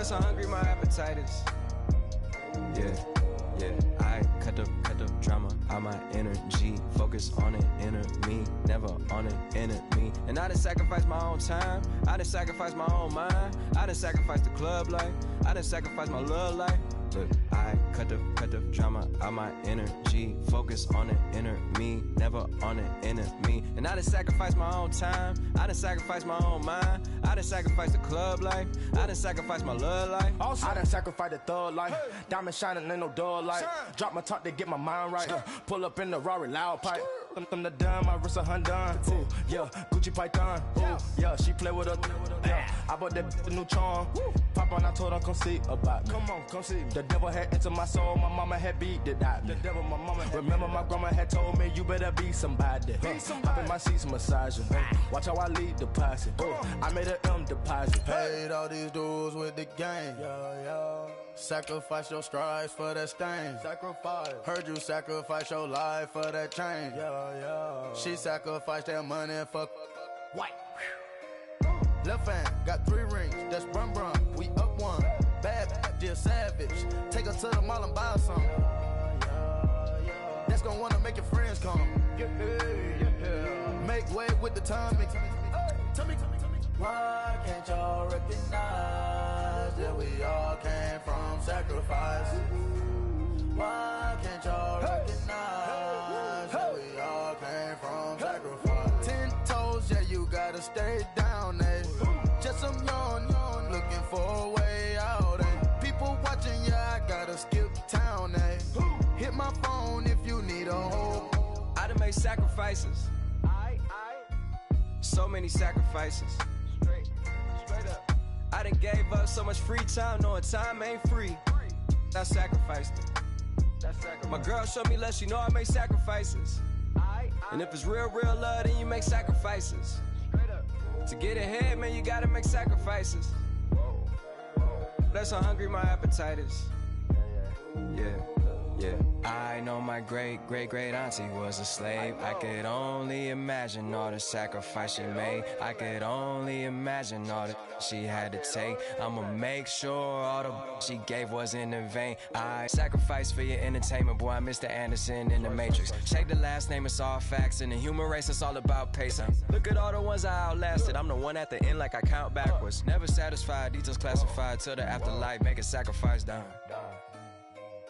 Bless how hungry my appetite is. Yeah, I cut the drama out my energy. Focus on an inner me, never on an enemy. And I done sacrificed my own time, I done sacrificed my own mind, I done sacrificed the club life, I done sacrificed my love life. Look, I cut the drama out my energy. Focus on an inner me, never on an enemy. And I done sacrificed my own time, I done sacrificed my own mind, I done sacrificed the club life, I done sacrificed my love life. Also, I done sacrificed the thug life. Hey. Diamond shining, ain't no dull light. Drop my top to get my mind right. Pull up in the Rari loud pipe. Them the dime, my wrist a Hyundai. Ooh, yeah, Gucci Python. Ooh, yeah, she play with her. Yeah, I bought that new charm. Pop on, I told her come see about me. Come on, come see. The devil had entered my soul, my mama had beat it out. The devil, my mama had remember my grandma had told me you better be somebody. Hop in my seats, massaging. Watch how I lead the posse. I made a M deposit. Paid all these dues with the game. Sacrifice your strides for that stain. Sacrifice. Heard you sacrifice your life for that change. She sacrificed that money for white. Left hand got 3 rings. That's brum brum. We up one. Bad, dear savage. Take her to the mall and buy some. That's gonna wanna make your friends come. Make way with the timing. Tell me. Why can't y'all recognize that we all came from sacrifice? Why can't y'all recognize that we all came from sacrifice? 10 toes, yeah, you gotta stay down, eh? Just some yawn, looking for a way out, eh? People watching, yeah, I gotta skip town, eh? Hit my phone if you need a hold. I done made sacrifices. So many sacrifices. Straight up. I done gave up so much free time, knowing time ain't free. I sacrificed it. My girl showed me love, she know I make sacrifices. And if it's real love, then you make sacrifices. To get ahead, man, you gotta make sacrifices. That's how hungry my appetite is. Yeah. I know my great auntie was a slave. I could only imagine all the sacrifice she made. I could only imagine all that she had to take. I'ma make sure all the she gave wasn't in vain. I sacrificed for your entertainment, boy. I'm Mr. Anderson in the Matrix. Check the last name, it's all facts. In the human race, it's all about pacing. Look at all the ones I outlasted. I'm the one at the end like I count backwards. Never satisfied, details classified till the afterlife. Make a sacrifice down.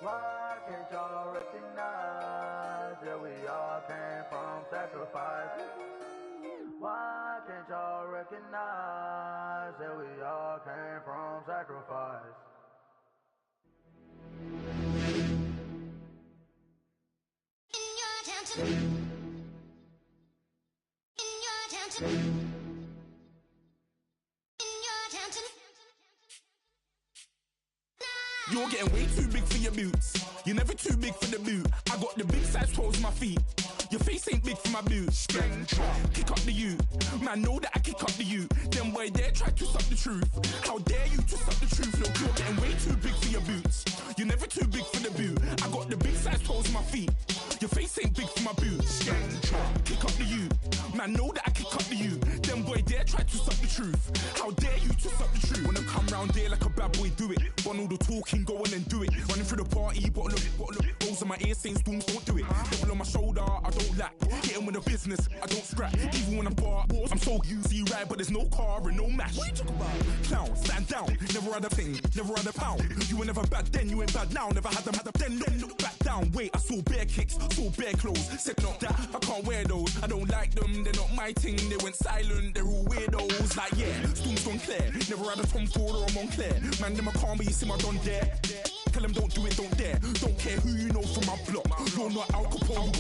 Why can't y'all recognize that we all came from sacrifice? Why can't y'all recognize that we all came from sacrifice? In your town You're getting way too big for your boots. You're never too big for the boot. I got the big size toes on my feet. Your face ain't big for my boots. Kick up the you. Man, know that I kick up the you. Them boy there try to suck the truth. How dare you to suck the truth? Look, you're getting way too big for your boots. You're never too big for the boot. I got the big size toes on my feet. Your face ain't big for my boots. Kick up the you. Man, know that I kick up the you. Them boy there try to suck the truth. How dare you to suck the truth? Wanna come round there like a bad boy, do it. Want all the talking, go on and do it. Running through the party, bottle up. Rolls on my ear saying storms, don't do it. Devil on my shoulder, I don't lack. Getting with the business, I don't scrap. Even when I'm bar, I'm so easy ride, but there's no car and no match. What you talk about? Clown, stand down. Never had a thing, never had a pound. You were never bad then, you ain't bad now. Never had them, then look back down. Wait, I saw bare kicks, saw bare clothes. Said not that, I can't wear those. I don't like them, they're not my thing. They went silent, they're all weirdos. Like yeah, storm's gone clear. Never had a Tom Ford or a Montclair. Man, them I can't, but you see my done there. Tell them don't do it, don't dare. Don't care who you know from my block. You're not Al Capone,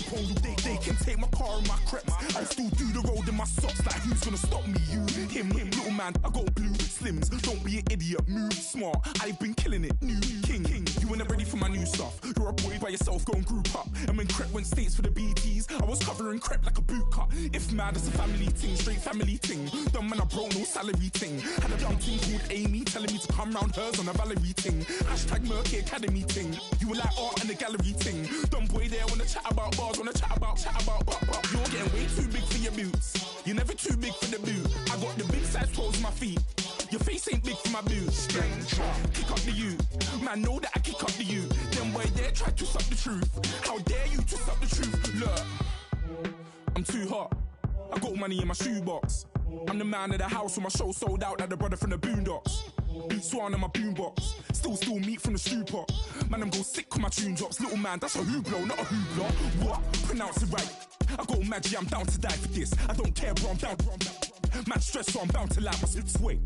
they can take my car and my crepes. I still do the road in my socks. Like who's gonna stop me? You, him, little man. I got blue slims. Don't be an idiot, move smart. I've been killing it, new king. You were never ready for my new stuff. You're a boy by yourself, go and group up. And when Crep went states for the BTs, I was covering Crep like a boot cut. If mad, it's a family thing, straight family thing. Dumb man, I broke no salary thing. Had a young thing called Amy telling me to come round hers on a Valerie thing. Hashtag Murky Academy thing. You were like art and the gallery thing. Dumb boy there wanna chat about bars, wanna chat about. You're getting way too big for your boots. You're never too big for the boot. I got the big size toes on my feet. Your face ain't big for for my boots. Kick up the you. Man, know that I kick up the you. Them boy there try to suck the truth. How dare you to suck the truth? Look, I'm too hot. I got money in my shoebox. I'm the man of the house when my show sold out like the brother from the Boondocks. Beat Swan on my boombox. Still meat from the stew pot. Man, I'm go sick when my tune drops. Little man, that's a hooplo, not a hoopla. What? Pronounce it right. I go Maggie, I'm down to die for this. I don't care, bro, I'm down. Man stressed, so I'm bound to like my slips. Wait,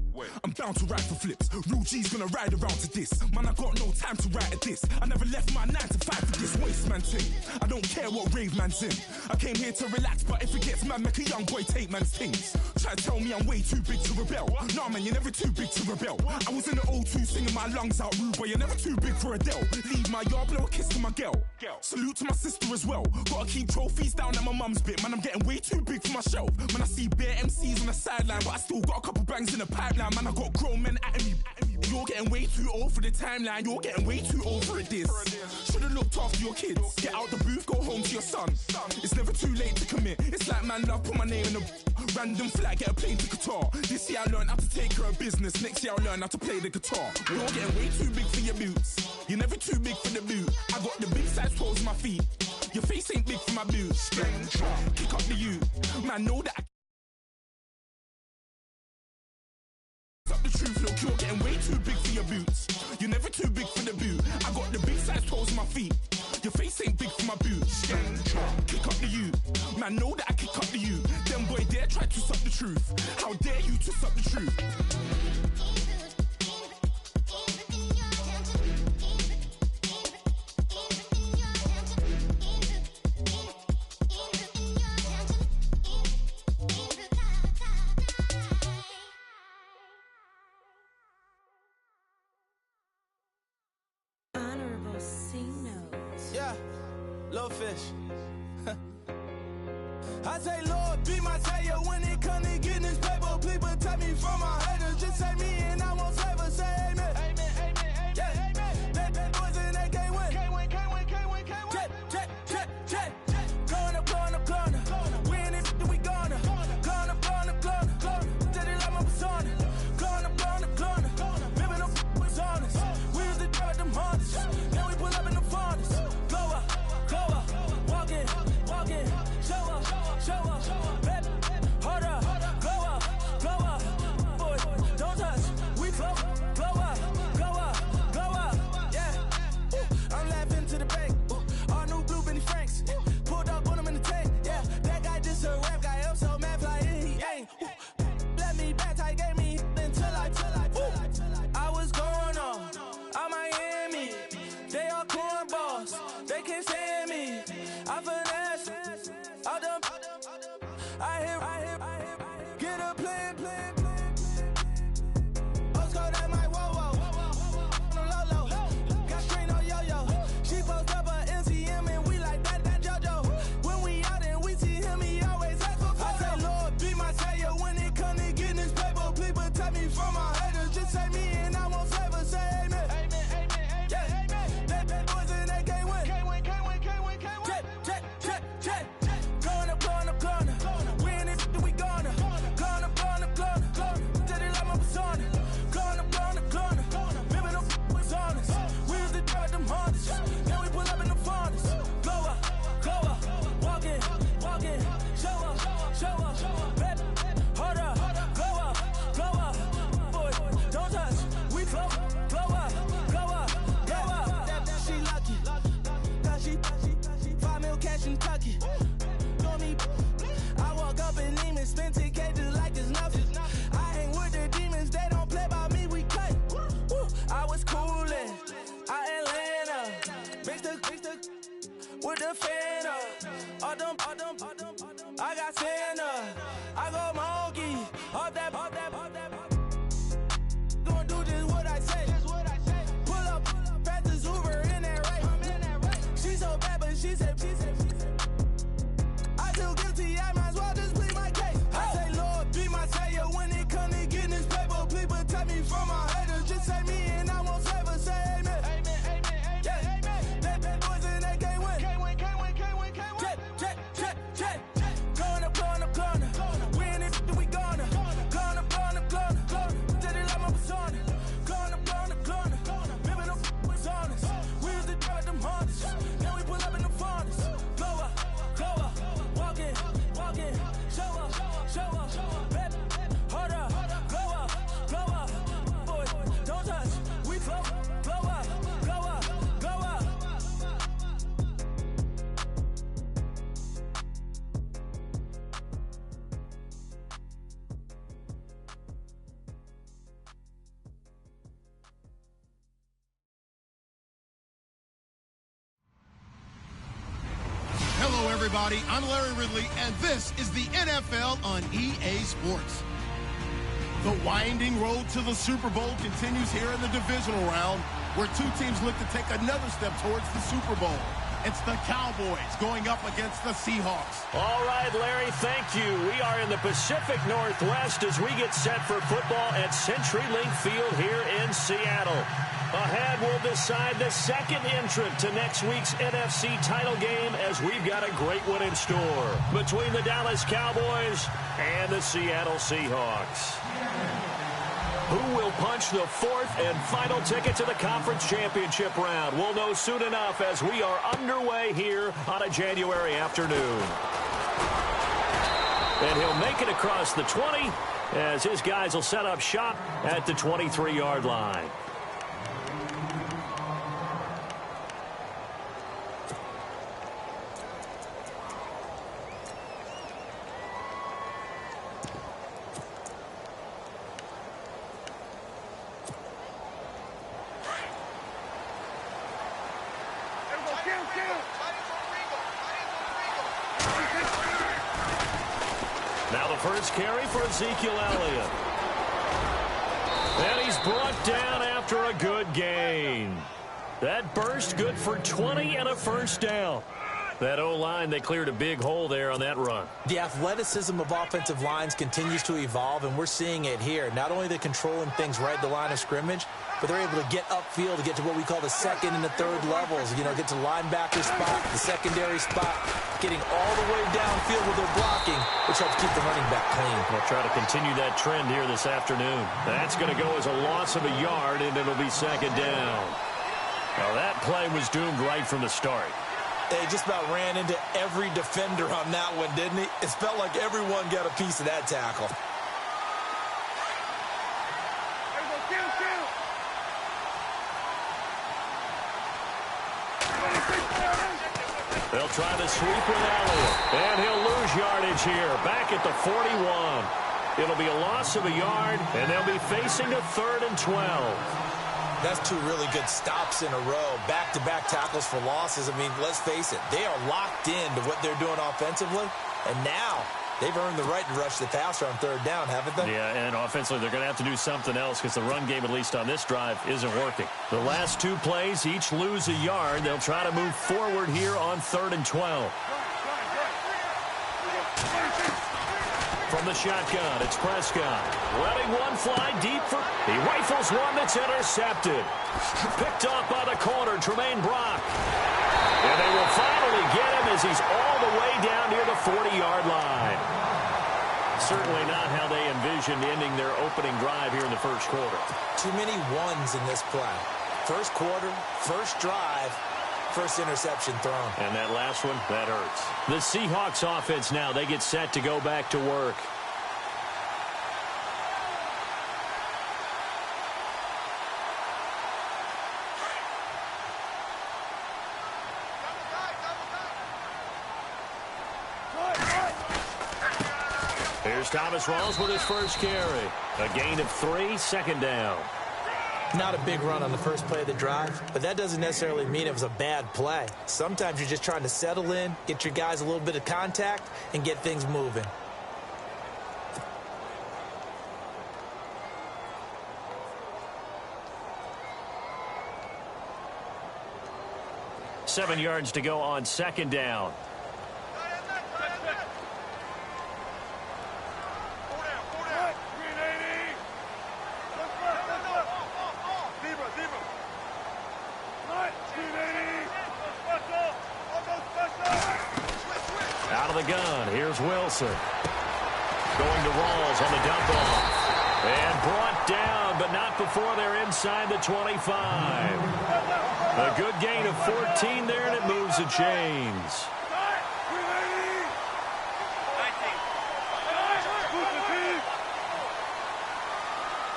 I'm bound to ride for flips. Real G's gonna ride around to this. Man, I got no time to write at this. I never left my 9 to 5 for this waste man thing. I don't care what rave man's in. I came here to relax, but if it gets mad, make a young boy take man's things. Try to tell me I'm way too big to rebel. Nah, man, you're never too big to rebel. I was in the O2 singing my lungs out rude, but you're never too big for Adele. Leave my yard, blow a kiss to my girl. Salute to my sister as well. Gotta keep trophies down at my mum's bit. Man, I'm getting way too big for my shelf. Man, I see bare MCs on the sideline, but I still got a couple bangs in the pipeline. Man, I got grown men at me. You're getting way too old for the timeline. You're getting way too old for it, this. Should've looked after your kids. Get out the booth, go home to your son. It's never too late to commit. It's like man love, put my name in a random flag, get a plane to Qatar. This year I learned how to take care of business. Next year I'll learn how to play the guitar. You're getting way too big for your boots. You're never too big for the boot. I got the big size toes on my feet. Your face ain't big for my boots. Kick up the you. Man, know that I the truth, look, you're getting way too big for your boots. You're never too big for the boot. I got the big size toes on my feet. Your face ain't big for my boots. Kick up the you. Man, know that I kick up the you. Them boy dare try to suck the truth. How dare you to suck the truth? Yeah, little fish. I say, Lord, be my savior when it come to getting this paper. Please protect me from my haters. Just say me and I won't save us. Say amen. Amen, amen, amen, yeah. Amen. That boys and they can't win. Can't win, can't win, can't win, can't win. Check. Gonna. Win it, we gonna. Gonna. Tell it like my persona. Gonna. Remember the was honest. We was the dirt, them hunters. Then we pull up in the furnace. Go up, walk in, show up, baby, hold up, go up, boy, don't touch, we flow up, yeah, I'm laughing to the bank, all new blue Benny Franks, pulled up on him in the tank, yeah, that guy just a rap guy, I'm so mad, fly in, he ain't, let me back, tight gave me, until I was going on Miami, they all cornballs, they can't stand me. I finesse, I done, I hear, get a plan. Let's go that my whoa, low, got strain on yo-yo. She post up a MCM and we like that JoJo. When we out and we see him, he always ask for photo. I say, Lord, be my savior when it come to getting this paper. Please protect me from my haters. Just say me and I won't save us. Say amen. Gonna. Win it, we gonna. Gonna. Tell it like my persona. Gonna. Remember the was honest. We was the dirt, them hunters. Then we pull up in the furnace. Go up, walk in, show up, baby, hold up, go up, boy, don't touch, we flow up, yeah, she lucky, cause she 5 mil cash in Kentucky. I walk up in demons, spend 10K just like it's nothing. I hang with the demons, they don't play by me, we cut. I was coolin', Atlanta, mixed the with the fan up. All them, I got Santa, I go monkey, up that. Gonna do just what I say. Pull up, pass the Uber in that right. She so bad, but she said. I feel guilty, I might as well just plead my case. I say, Lord, be my savior when it come to getting this paper. Please protect me from my haters. Just say me and I won't save us. Say amen. Yeah. That boys and they can't win. Can't win. Gonna. Win it, we gonna. Gonna. Tell it like my persona. everybody. I'm Larry Ridley, and this is the NFL on EA Sports. The winding road to the Super Bowl continues here in the divisional round, where two teams look to take another step towards the Super Bowl. It's the Cowboys going up against the Seahawks. All right, Larry, thank you. We are in the Pacific Northwest as we get set for football at CenturyLink Field here in Seattle. Ahead, we'll decide the second entrant to next week's NFC title game as we've got a great one in store between the Dallas Cowboys and the Seattle Seahawks. Who will punch the fourth and final ticket to the conference championship round? We'll know soon enough as we are underway here on a January afternoon. And he'll make it across the 20 as his guys will set up shop at the 23-yard line. Now the first carry for Ezekiel Elliott. And he's brought down after a good gain. That burst good for 20 and a first down. That O-line, they cleared a big hole there on that run. The athleticism of offensive lines continues to evolve, and we're seeing it here. Not only they're controlling things right at the line of scrimmage, but they're able to get upfield to get to what we call the second and the third levels. You know, get to linebacker spot, the secondary spot, getting all the way downfield with their blocking, which helps keep the running back clean. We'll try to continue that trend here this afternoon. That's going to go as a loss of a yard, and it'll be second down. Now, that play was doomed right from the start. They just about ran into every defender on that one, didn't he? It felt like everyone got a piece of that tackle. They'll try to sweep with Elliott, and he'll lose yardage here, back at the 41. It'll be a loss of a yard, and they'll be facing a 3rd and 12. That's two really good stops in a row. Back-to-back tackles for losses. I mean, let's face it, they are locked into what they're doing offensively, and now they've earned the right to rush the passer on 3rd down, haven't they? Yeah, and offensively, they're going to have to do something else because the run game, at least on this drive, isn't working. The last two plays each lose a yard. They'll try to move forward here on 3rd and 12. From the shotgun, it's Prescott. Letting one fly deep for... He rifles one that's intercepted. Picked off by the corner, Tremaine Brock. And they will finally get him as he's all the way down near the 40-yard line. Certainly not how they envisioned ending their opening drive here in the first quarter. Too many ones in this play. First quarter, first drive, first interception thrown. And that last one, that hurts. The Seahawks offense now, they get set to go back to work. Here's Thomas Rawls with his first carry. A gain of 3, second down. Not a big run on the first play of the drive, but that doesn't necessarily mean it was a bad play. Sometimes you're just trying to settle in, get your guys a little bit of contact, and get things moving. Seven yards to go on second down. Out of the gun, here's Wilson. Going to Rawls on the dump off. And brought down, but not before they're inside the 25. A good gain of 14 there, and it moves the chains.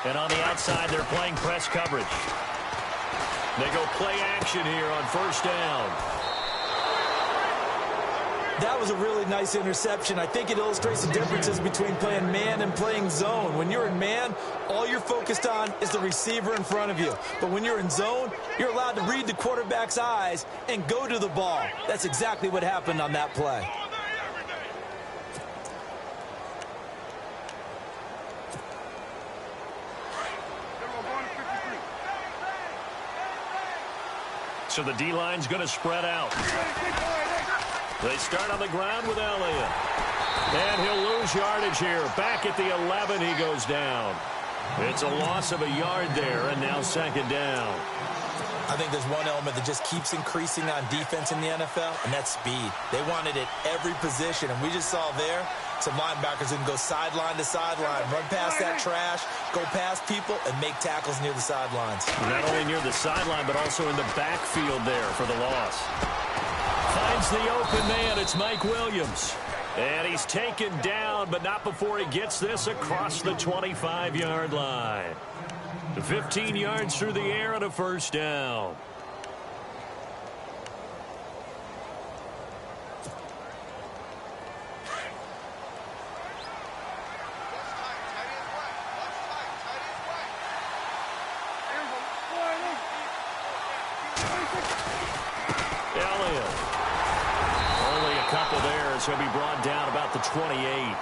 And on the outside, they're playing press coverage. They go play action here on first down. That was a really nice interception. I think it illustrates the differences between playing man and playing zone. When you're in man, all you're focused on is the receiver in front of you. But when you're in zone, you're allowed to read the quarterback's eyes and go to the ball. That's exactly what happened on that play. So the D-line's going to spread out. They start on the ground with Elliott. And he'll lose yardage here. Back at the 11, he goes down. It's a loss of a yard there, and now second down. I think there's one element that just keeps increasing on defense in the NFL, and that's speed. They want it at every position, and we just saw there some linebackers who can go sideline to sideline, run past that trash, go past people, and make tackles near the sidelines. Not only near the sideline, but also in the backfield there for the loss. Finds the open man. It's Mike Williams. And he's taken down, but not before he gets this across the 25-yard line. 15 yards through the air and a first down. Elliott. Only a couple there as he'll be brought down about the 28.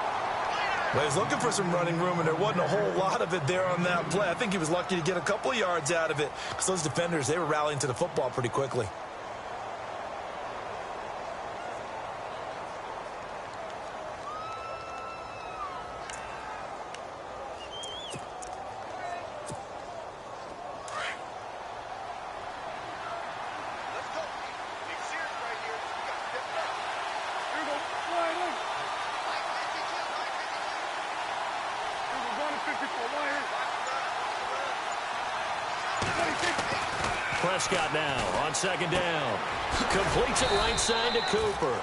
Well, he was looking for some running room, and there wasn't a whole lot of it there on that play. I think he was lucky to get a couple of yards out of it because those defenders, they were rallying to the football pretty quickly. Prescott now on second down. Completes it right side to Cooper.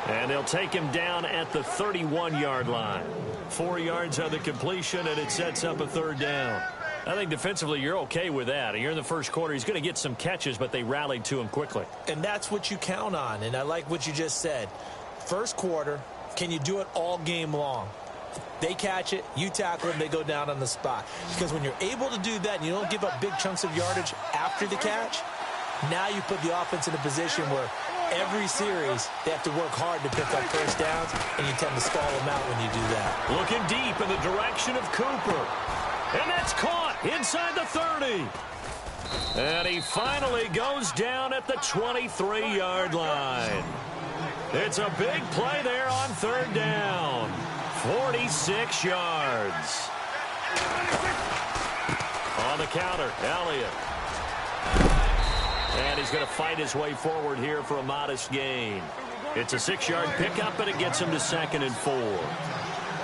And they'll take him down at the 31-yard line. 4 yards on the completion, and it sets up a third down. I think defensively you're okay with that. You're in the first quarter. He's going to get some catches, but they rallied to him quickly. And that's what you count on, and I like what you just said. First quarter, can you do it all game long? They catch it, you tackle them, they go down on the spot. Because when you're able to do that and you don't give up big chunks of yardage after the catch, now you put the offense in a position where every series they have to work hard to pick up first downs, and you tend to stall them out when you do that. Looking deep in the direction of Cooper. And that's caught inside the 30. And he finally goes down at the 23-yard line. It's a big play there on third down. 46 yards. On the counter, Elliott. And he's going to fight his way forward here for a modest gain. It's a 6-yard pickup, and it gets him to 2nd and 4.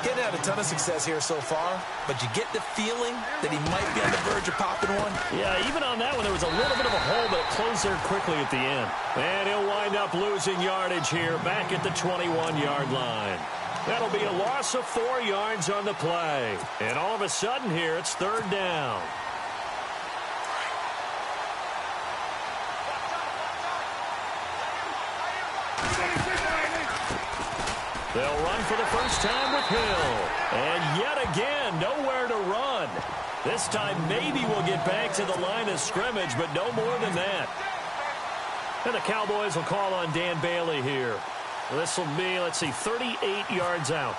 Getting had a ton of success here so far, but you get the feeling that he might be on the verge of popping one. Yeah, even on that one, there was a little bit of a hole, but it closed there quickly at the end. And he'll wind up losing yardage here back at the 21-yard line. That'll be a loss of 4 yards on the play. And all of a sudden here, it's third down. They'll run for the first time with Hill. And yet again, nowhere to run. This time maybe we'll get back to the line of scrimmage, but no more than that. And the Cowboys will call on Dan Bailey here. This will be, let's see, 38 yards out.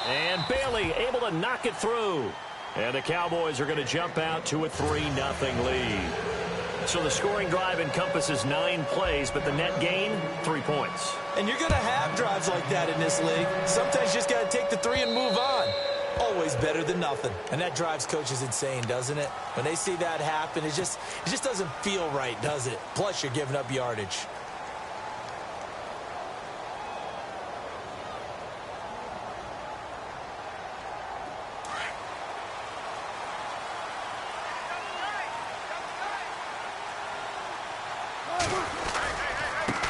And Bailey able to knock it through. And the Cowboys are going to jump out to a 3-0 lead. So the scoring drive encompasses 9 plays, but the net gain, 3 points. And you're going to have drives like that in this league. Sometimes you just got to take the 3 and move on. Always better than nothing. And that drives coaches insane, doesn't it? When they see that happen, it just doesn't feel right, does it? Plus, you're giving up yardage.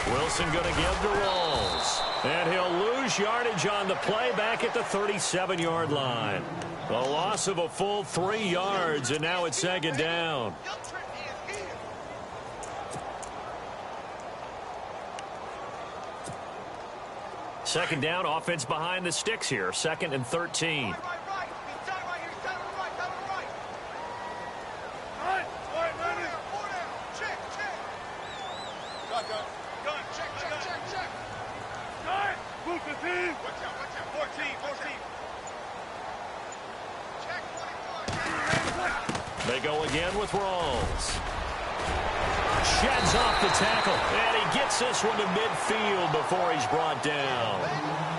Wilson going to give to Rawls. And he'll lose yardage on the play back at the 37-yard line. A loss of a full 3 yards, and now it's second down. Second down, offense behind the sticks here. 2nd and 13. They go again with Rawls. Sheds off the tackle, and he gets this one to midfield before he's brought down.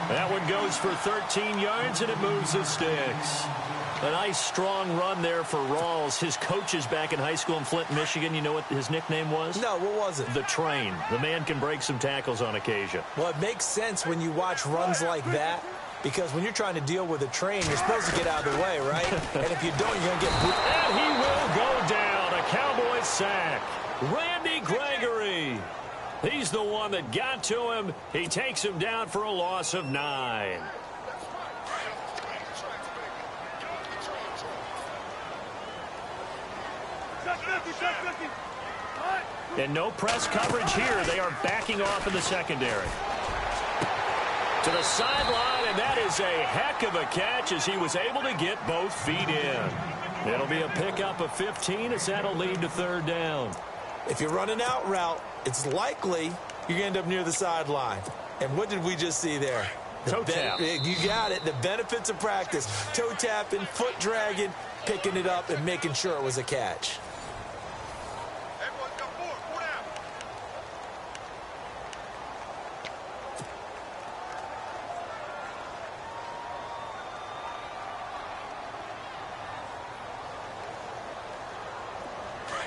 That one goes for 13 yards, and it moves the sticks. A nice, strong run there for Rawls. His coaches back in high school in Flint, Michigan, you know what his nickname was? No, what was it? The Train. The man can break some tackles on occasion. Well, it makes sense when you watch runs like that, because when you're trying to deal with a train, you're supposed to get out of the way, right? And if you don't, you're going to get... And he will go down. A Cowboys sack. Randy Gregory. He's the one that got to him. He takes him down for a loss of 9. And no press coverage here. They are backing off in the secondary. To the sideline, and that is a heck of a catch as he was able to get both feet in. It'll be a pickup of 15 as that'll lead to 3rd down. If you're running out route, it's likely you're going to end up near the sideline. And what did we just see there? Toe tap. You got it. The benefits of practice. Toe tapping, foot dragging, picking it up, and making sure it was a catch.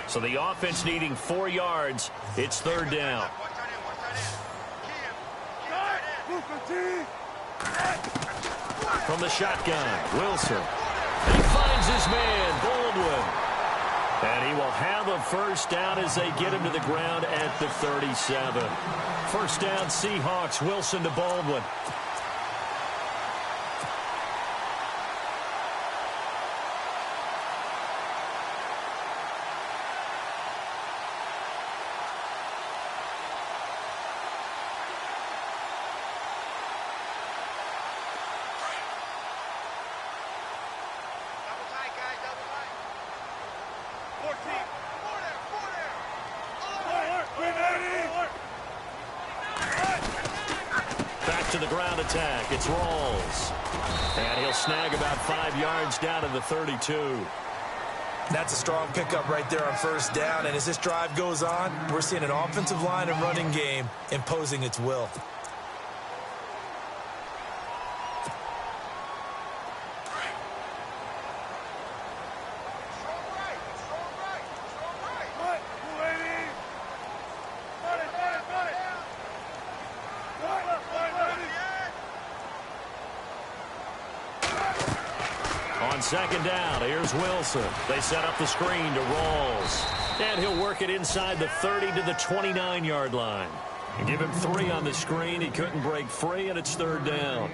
So the offense needing 4 yards. It's 3rd down. From the shotgun, Wilson. He finds his man, Baldwin. And he will have a 1st down as they get him to the ground at the 37. 1st down, Seahawks. Wilson to Baldwin. To the ground attack. It's Rawls. And he'll snag about 5 yards down to the 32. That's a strong pickup right there on 1st down. And as this drive goes on, we're seeing an offensive line and running game imposing its will. On 2nd down, here's Wilson. They set up the screen to Rawls. And he'll work it inside the 30 to the 29-yard line. And give him 3 on the screen. He couldn't break free, and it's 3rd down.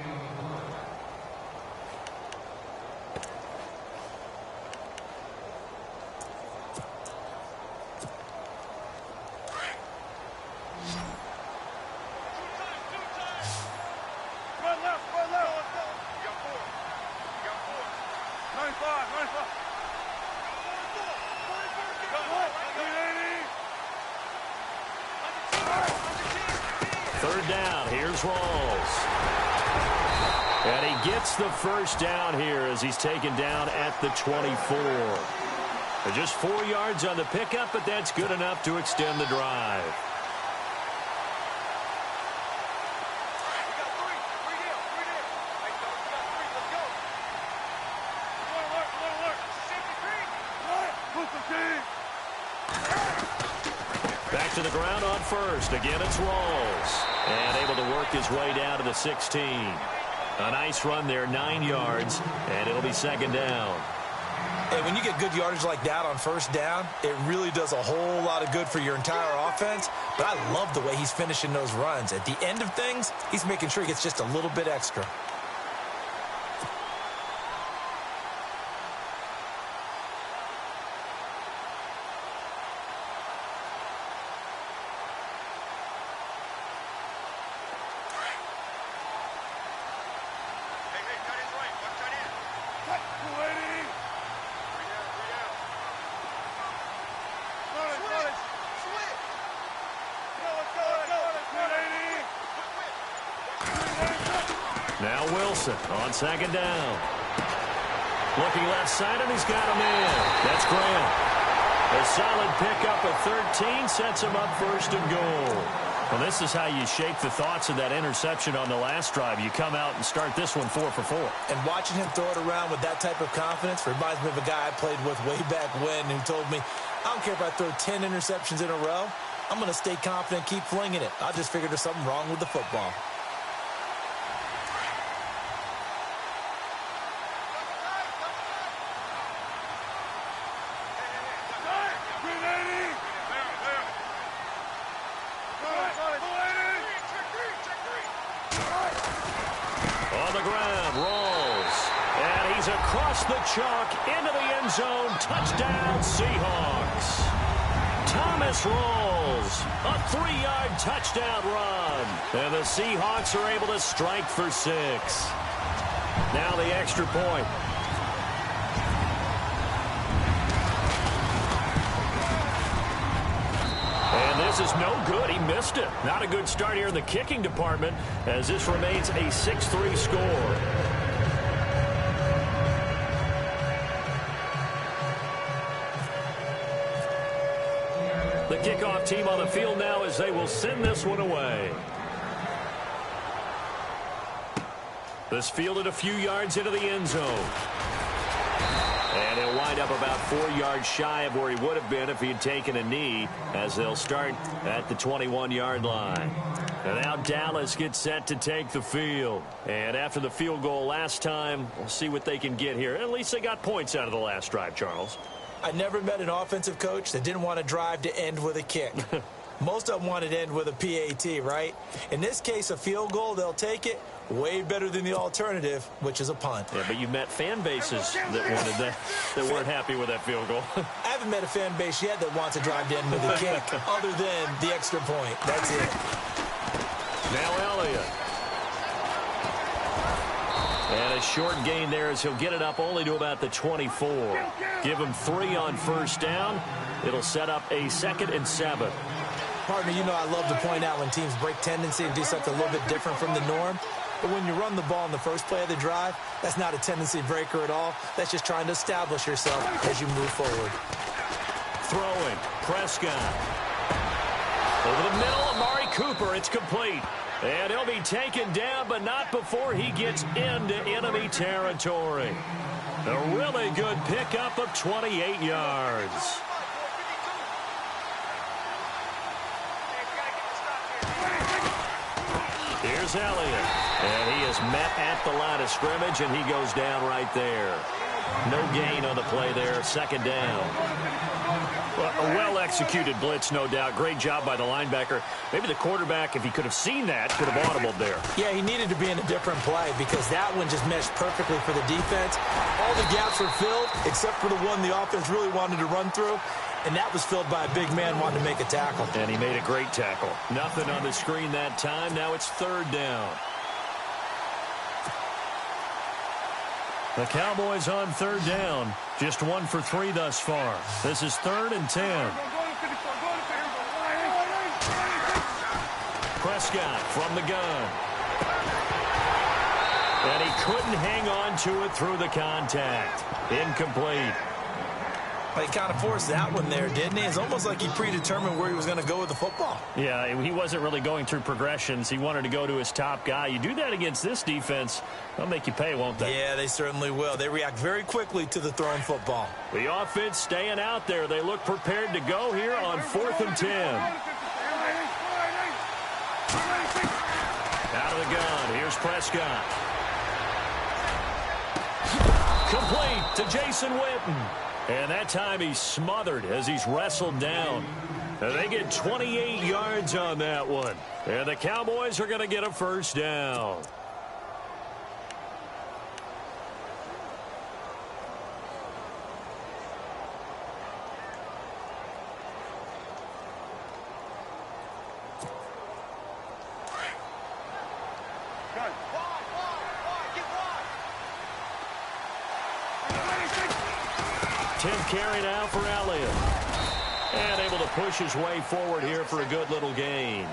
And he gets the 1st down here as he's taken down at the 24. Just 4 yards on the pickup, but that's good enough to extend the drive. Back to the ground on 1st. Again, it's Rawls. And able to work his way down to the 16. A nice run there, 9 yards, and it'll be 2nd down. Hey, when you get good yardage like that on 1st down, it really does a whole lot of good for your entire offense. But I love the way he's finishing those runs. At the end of things, he's making sure he gets just a little bit extra. Wilson on second down. Looking left side, and he's got him in. That's Grant. A solid pickup of 13 sets him up first and goal. Well, this is how you shake the thoughts of that interception on the last drive. You come out and start this one 4 for 4. And watching him throw it around with that type of confidence reminds me of a guy I played with way back when who told me, I don't care if I throw 10 interceptions in a row. I'm going to stay confident, keep flinging it. I just figured there's something wrong with the football. Across the chalk, into the end zone, touchdown Seahawks. Thomas rolls, a 3-yard touchdown run. And the Seahawks are able to strike for 6. Now the extra point. And this is no good. He missed it. Not a good start here in the kicking department as this remains a 6-3 score. The kickoff team on the field now as they will send this one away. This fielded a few yards into the end zone. And he'll wind up about 4 yards shy of where he would have been if he had taken a knee, as they'll start at the 21-yard line. And now Dallas gets set to take the field. And after the field goal last time, we'll see what they can get here. At least they got points out of the last drive, Charles. I never met an offensive coach that didn't want to drive to end with a kick. Most of them wanted to end with a PAT, right? In this case, a field goal, they'll take it. Way better than the alternative, which is a punt. Yeah, but you met fan bases that wanted that, that weren't happy with that field goal. I haven't met a fan base yet that wants to drive to end with a kick, other than the extra point. That's it. Now Elliott. And a short gain there as he'll get it up only to about the 24. Give him 3 on first down. It'll set up a 2nd and 7. Partner, you know I love to point out when teams break tendency and do something a little bit different from the norm. But when you run the ball in the first play of the drive, that's not a tendency breaker at all. That's just trying to establish yourself as you move forward. Throwing. Prescott. Over the middle, Amari Cooper. It's complete. And he'll be taken down, but not before he gets into enemy territory. A really good pickup of 28 yards. Here's Elliott. And he is met at the line of scrimmage, and he goes down right there. No gain on the play there. 2nd down. Well, a well-executed blitz, no doubt. Great job by the linebacker. Maybe the quarterback, if he could have seen that, could have audibled there. Yeah, he needed to be in a different play because that one just meshed perfectly for the defense. All the gaps were filled except for the one the offense really wanted to run through, and that was filled by a big man wanting to make a tackle. And he made a great tackle. Nothing on the screen that time. Now it's 3rd down. The Cowboys on 3rd down. Just 1 for 3 thus far. This is 3rd and 10. Prescott from the gun. And he couldn't hang on to it through the contact. Incomplete. He kind of forced that one there, didn't he? It's almost like he predetermined where he was going to go with the football. Yeah, he wasn't really going through progressions. He wanted to go to his top guy. You do that against this defense, they'll make you pay, won't they? Yeah, they certainly will. They react very quickly to the thrown football. The offense staying out there. They look prepared to go here on 4th and 10. Out of the gun. Here's Prescott. Complete to Jason Witten. And that time he's smothered as he's wrestled down. And they get 28 yards on that one. And the Cowboys are going to get a 1st down. Carry now for Elliott. And able to push his way forward here for a good little gain.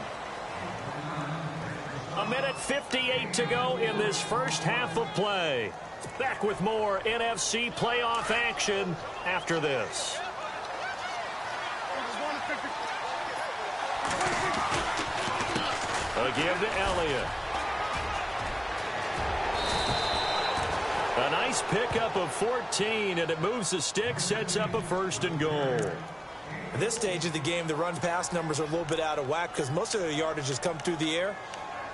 A minute 58 to go in this first half of play. Back with more NFC playoff action after this. A give to Elliott. A nice pickup of 14, and it moves the stick, sets up a 1st and goal. At this stage of the game, the run-pass numbers are a little bit out of whack because most of the yardage has come through the air.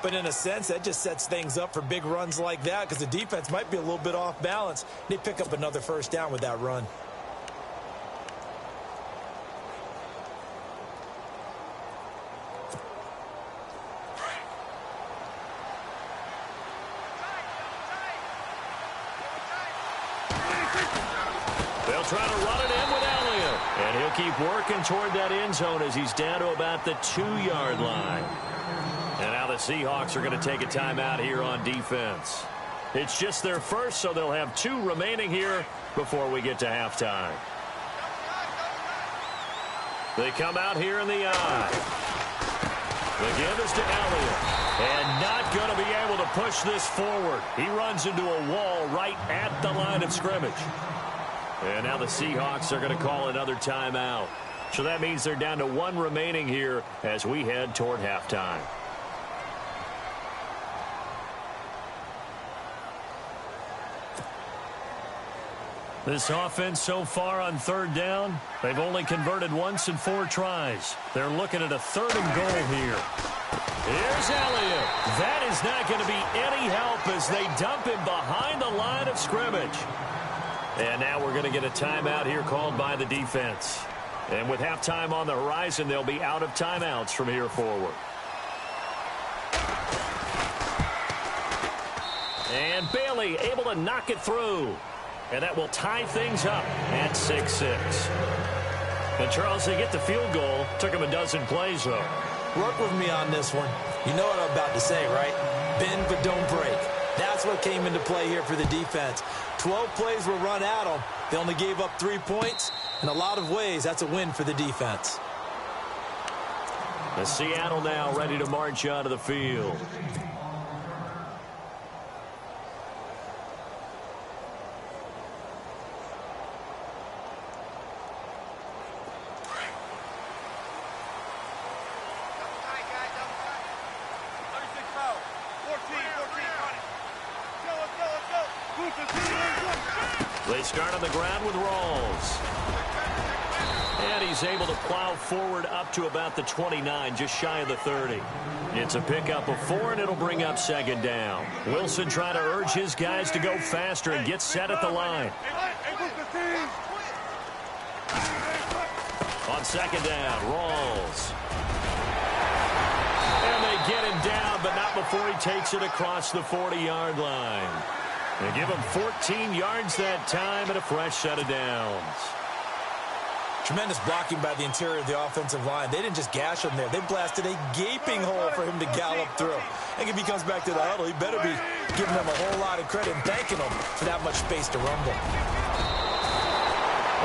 But in a sense, that just sets things up for big runs like that because the defense might be a little bit off balance. They pick up another 1st down with that run. They'll try to run it in with Elliott. And he'll keep working toward that end zone as he's down to about the 2-yard line. And now the Seahawks are going to take a timeout here on defense. It's just their first, so they'll have 2 remaining here before we get to halftime. They come out here in the eye. The give is to Elliott. And not going to be able to push this forward. He runs into a wall right at the line of scrimmage. And now the Seahawks are going to call another timeout. So that means they're down to 1 remaining here as we head toward halftime. This offense so far on 3rd down, they've only converted once in 4 tries. They're looking at a 3rd and goal here. Here's Elliott. That is not going to be any help as they dump him behind the line of scrimmage. And now we're going to get a timeout here called by the defense. And with halftime on the horizon, they'll be out of timeouts from here forward. And Bailey able to knock it through. And that will tie things up at 6-6. And Charles, they get the field goal. Took him a dozen plays, though. Work with me on this one. You know what I'm about to say, right? Bend but don't break. That's what came into play here for the defense. 12 plays were run at them. They only gave up 3 points. In a lot of ways, that's a win for the defense. The Seattle now ready to march onto the field. They start on the ground with Rawls. And he's able to plow forward up to about the 29, just shy of the 30. It's a pickup of 4, and it'll bring up 2nd down. Wilson trying to urge his guys to go faster and get set at the line. On 2nd down, Rawls. And they get him down, but not before he takes it across the 40-yard line. They give him 14 yards that time and a fresh set of downs. Tremendous blocking by the interior of the offensive line. They didn't just gash him there. They blasted a gaping hole for him to gallop through. I think if he comes back to the huddle, he better be giving them a whole lot of credit and thanking them for that much space to rumble.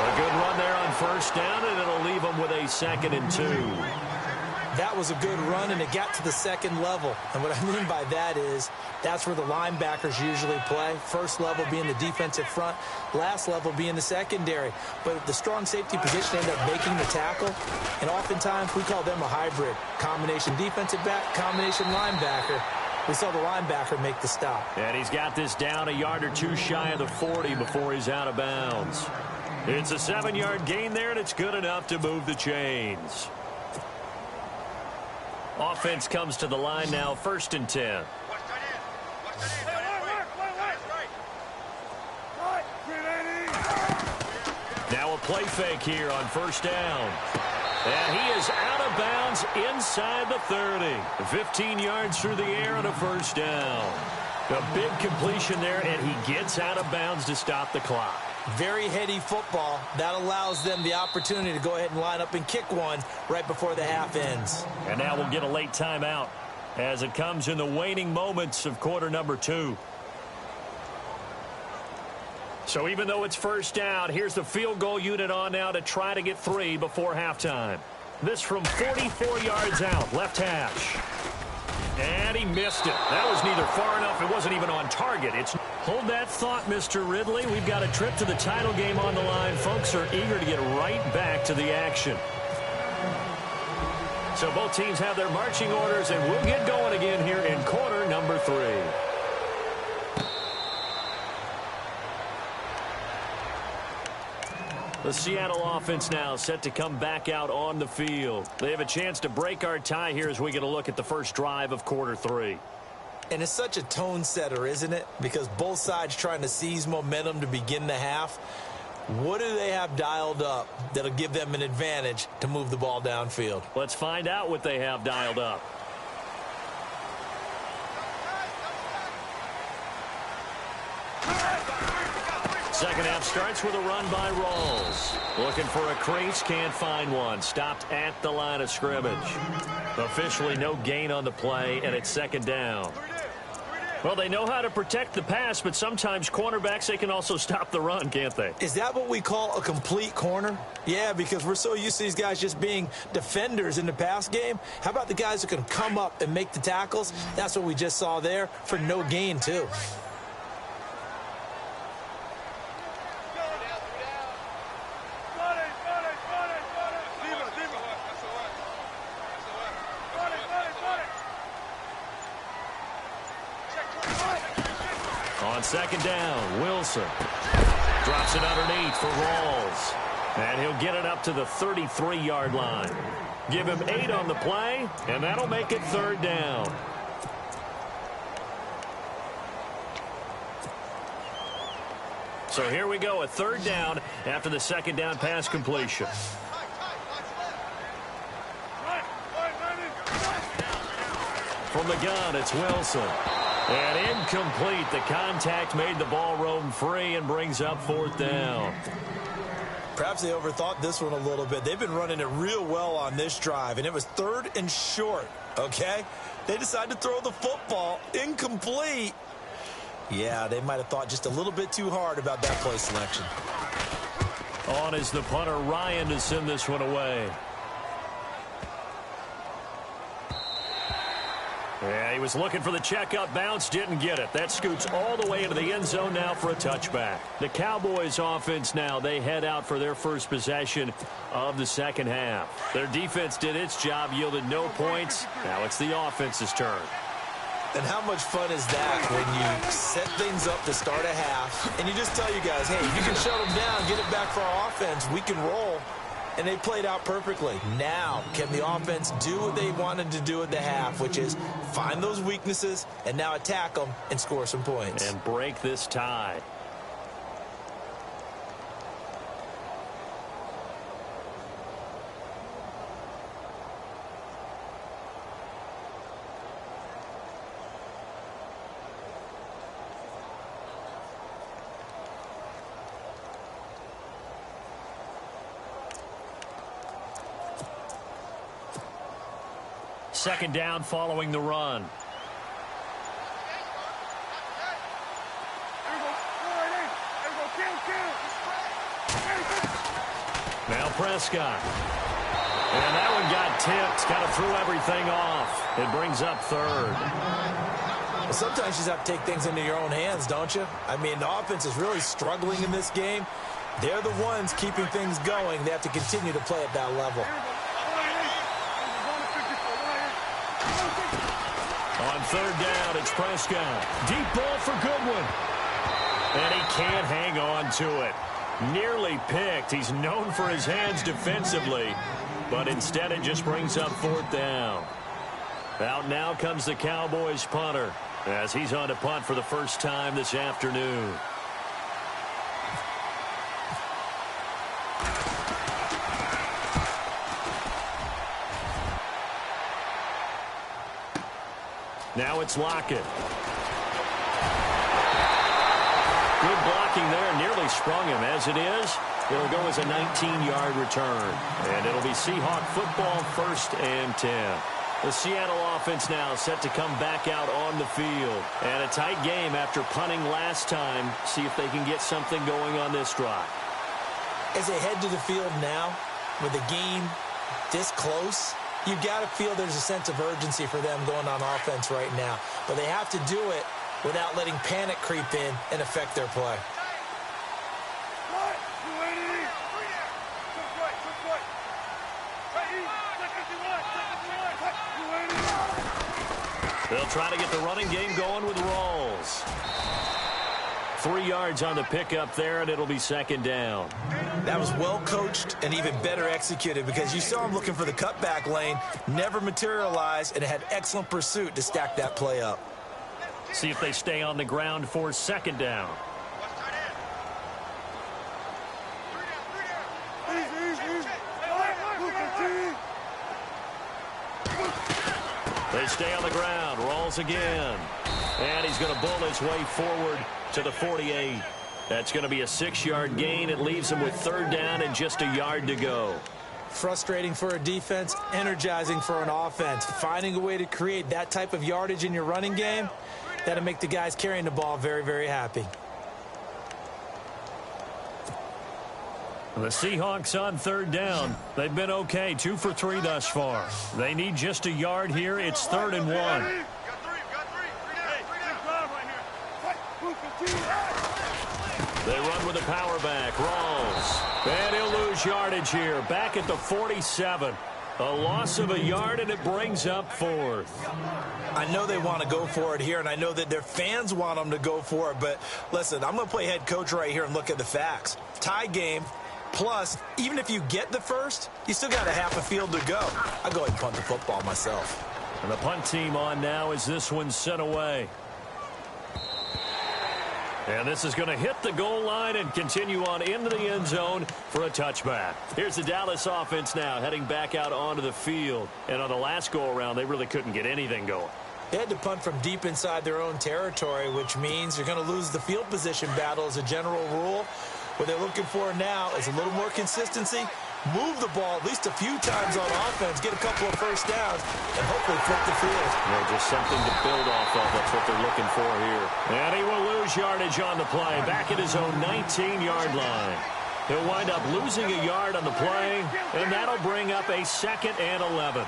A good run there on 1st down, and it'll leave them with a 2nd and 2. That was a good run, and it got to the 2nd level. And what I mean by that is that's where the linebackers usually play. 1st level being the defensive front, last level being the secondary. But the strong safety position ended up making the tackle, and oftentimes we call them a hybrid. Combination defensive back, combination linebacker. We saw the linebacker make the stop. And he's got this down a yard or 2 shy of the 40 before he's out of bounds. It's a 7-yard gain there, and it's good enough to move the chains. Offense comes to the line now, 1st and 10. Now a play fake here on 1st down. And he is out of bounds inside the 30. 15 yards through the air and a 1st down. A big completion there, and he gets out of bounds to stop the clock. Very heady football. That allows them the opportunity to go ahead and line up and kick one right before the half ends. And now we'll get a late timeout as it comes in the waning moments of quarter number 2. So even though it's 1st down, here's the field goal unit on now to try to get 3 before halftime. This from 44 yards out, left hash. And he missed it. That was neither far enough. It wasn't even on target. Hold that thought, Mr. Ridley. We've got a trip to the title game on the line. Folks are eager to get right back to the action. So both teams have their marching orders, and we'll get going again here in quarter number 3. The Seattle offense now set to come back out on the field. They have a chance to break our tie here as we get a look at the first drive of quarter 3. And it's such a tone setter, isn't it? Because both sides trying to seize momentum to begin the half. What do they have dialed up that'll give them an advantage to move the ball downfield? Let's find out what they have dialed up. Second half starts with a run by Rawls. Looking for a crease, can't find one. Stopped at the line of scrimmage. Officially no gain on the play, and it's second down. Well, they know how to protect the pass, but sometimes cornerbacks, they can also stop the run, can't they? Is that what we call a complete corner? Yeah, because we're so used to these guys just being defenders in the pass game. How about the guys who can come up and make the tackles? That's what we just saw there for no gain, too. On second down, Wilson drops it underneath for Rawls. And he'll get it up to the 33-yard line. Give him 8 on the play, and that'll make it third down. So here we go, a third down after the second down pass completion. From the gun, it's Wilson. And incomplete. The contact made the ball roam free and brings up fourth down. Perhaps they overthought this one a little bit. They've been running it real well on this drive, and it was third and short, okay? They decided to throw the football. Incomplete. Yeah, they might have thought just a little bit too hard about that play selection. On is the punter, Ryan, to send this one away. Yeah, he was looking for the checkup bounce, didn't get it. That scoots all the way into the end zone now for a touchback. The Cowboys offense now, they head out for their first possession of the second half. Their defense did its job, yielded no points. Now it's the offense's turn. And how much fun is that when you set things up to start a half and you just tell you guys, hey, if you can shut them down, get it back for our offense, we can roll. And they played out perfectly. Now, can the offense do what they wanted to do at the half, which is find those weaknesses and now attack them and score some points. And break this tie. Second down following the run. Now Prescott. And that one got tipped. Kind of threw everything off. It brings up third. Well, sometimes you just have to take things into your own hands, don't you? I mean, the offense is really struggling in this game. They're the ones keeping things going. They have to continue to play at that level. On third down, it's Prescott. Deep ball for Goodwin. And he can't hang on to it. Nearly picked. He's known for his hands defensively, but instead it just brings up fourth down. Out now comes the Cowboys punter as he's on to punt for the first time this afternoon. Now it's Lockett. Good blocking there. Nearly sprung him. As it is, it'll go as a 19-yard return. And it'll be Seahawk football, 1st and 10. The Seattle offense now set to come back out on the field. And a tight game after punting last time. See if they can get something going on this drive. As they head to the field now, with the game this close, you got to feel there's a sense of urgency for them going on offense right now. But they have to do it without letting panic creep in and affect their play. They'll try to get the running game going with Rawls. 3 yards on the pickup there, and it'll be second down. That was well coached and even better executed because you saw him looking for the cutback lane, never materialized, and had excellent pursuit to stack that play up. See if they stay on the ground for second down. They stay on the ground. Rawls again. And he's going to bull his way forward to the 48. That's going to be a 6-yard gain. It leaves him with third down and just a yard to go. Frustrating for a defense, energizing for an offense. Finding a way to create that type of yardage in your running game, that'll make the guys carrying the ball very, very happy. The Seahawks on third down. They've been okay, 2 for 3 thus far. They need just a yard here. It's 3rd and 1. They run with a power back. Rawls. And he'll lose yardage here. Back at the 47. A loss of a yard, and it brings up 4th. I know they want to go for it here, and I know that their fans want them to go for it. But, listen, I'm going to play head coach right here and look at the facts. Tie game. Plus, even if you get the first, you still got a half a field to go. I'll go ahead and punt the football myself. And the punt team on now as this one's sent away. And this is going to hit the goal line and continue on into the end zone for a touchback. Here's the Dallas offense now heading back out onto the field. And on the last go-around, they really couldn't get anything going. They had to punt from deep inside their own territory, which means you're going to lose the field position battle as a general rule. What they're looking for now is a little more consistency, move the ball at least a few times on offense, get a couple of first downs, and hopefully flip the field. Yeah, just something to build off of. That's what they're looking for here. And he will lose yardage on the play, back at his own 19-yard line. He'll wind up losing a yard on the play, and that'll bring up a 2nd and 11.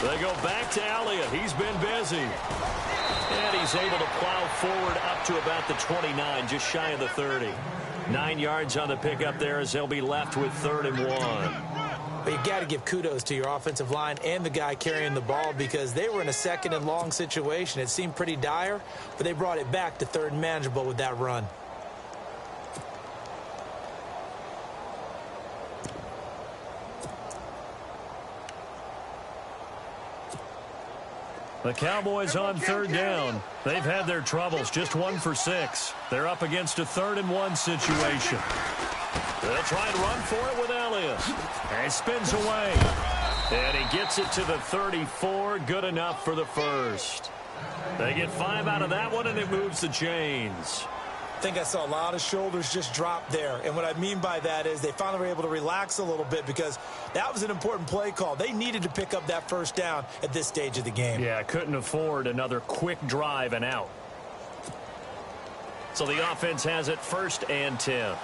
They go back to Elliott. He's been busy. And he's able to plow forward up to about the 29, just shy of the 30. 9 yards on the pickup there as they'll be left with 3rd and 1. But you got to give kudos to your offensive line and the guy carrying the ball because they were in a 2nd and long situation. It seemed pretty dire, but they brought it back to 3rd and manageable with that run. The Cowboys on 3rd down. They've had their troubles, just 1 for 6. They're up against a 3rd and 1 situation. They'll try and run for it with Elliott. And he spins away. And he gets it to the 34. Good enough for the first. They get 5 out of that one, and it moves the chains. I think I saw a lot of shoulders just drop there. And what I mean by that is they finally were able to relax a little bit because that was an important play call. They needed to pick up that first down at this stage of the game. Yeah, couldn't afford another quick drive and out. So the offense has it 1st and 10.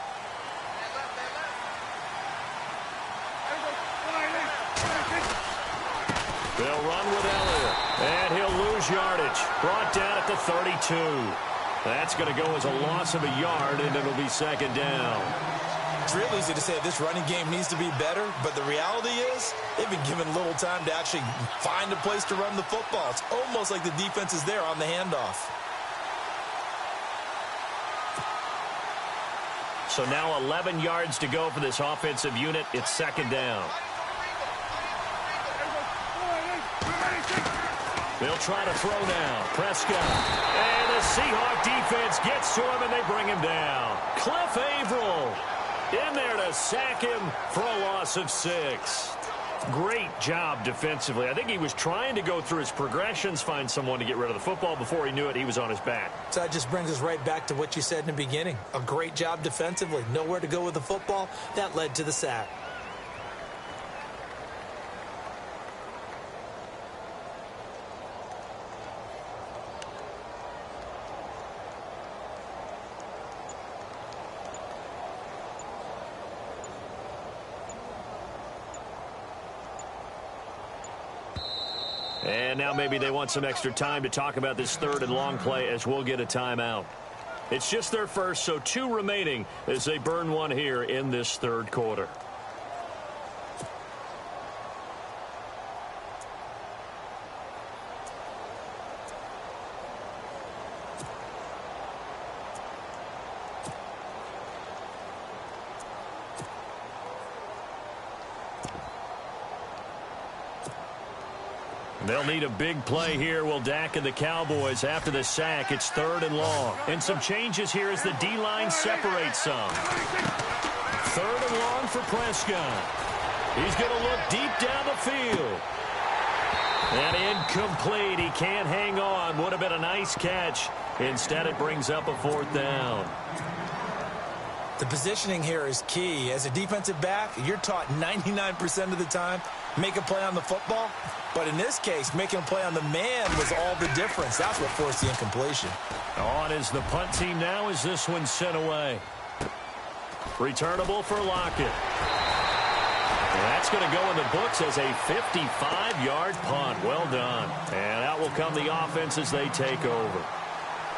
They'll run with Elliott. And he'll lose yardage. Brought down at the 32. That's going to go as a loss of a yard, and it'll be 2nd down. It's real easy to say this running game needs to be better, but the reality is they've been given little time to actually find a place to run the football. It's almost like the defense is there on the handoff. So now 11 yards to go for this offensive unit. It's 2nd down. They'll try to throw now. Prescott. And the Seahawk defense gets to him, and they bring him down. Cliff Averill in there to sack him for a loss of 6. Great job defensively. I think he was trying to go through his progressions, find someone to get rid of the football. Before he knew it, he was on his back. So that just brings us right back to what you said in the beginning. A great job defensively. Nowhere to go with the football. That led to the sack. And now maybe they want some extra time to talk about this third and long play as we'll get a timeout. It's just their first, so 2 remaining as they burn one here in this third quarter. They'll need a big play here. Will Dak and the Cowboys after the sack. It's 3rd and long. And some changes here as the D-line separates some. 3rd and long for Prescott. He's going to look deep down the field. And incomplete. He can't hang on. Would have been a nice catch. Instead, it brings up a 4th down. The positioning here is key. As a defensive back, you're taught 99% of the time, make a play on the football. But in this case, making a play on the man was all the difference. That's what forced the incompletion. On is the punt team now as this one's sent away. Returnable for Lockett. And that's going to go in the books as a 55-yard punt. Well done. And out will come the offense as they take over.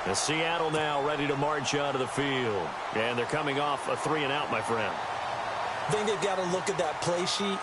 The Seattle now ready to march out of the field. And they're coming off a 3-and-out, my friend. I think they've got to look at that play sheet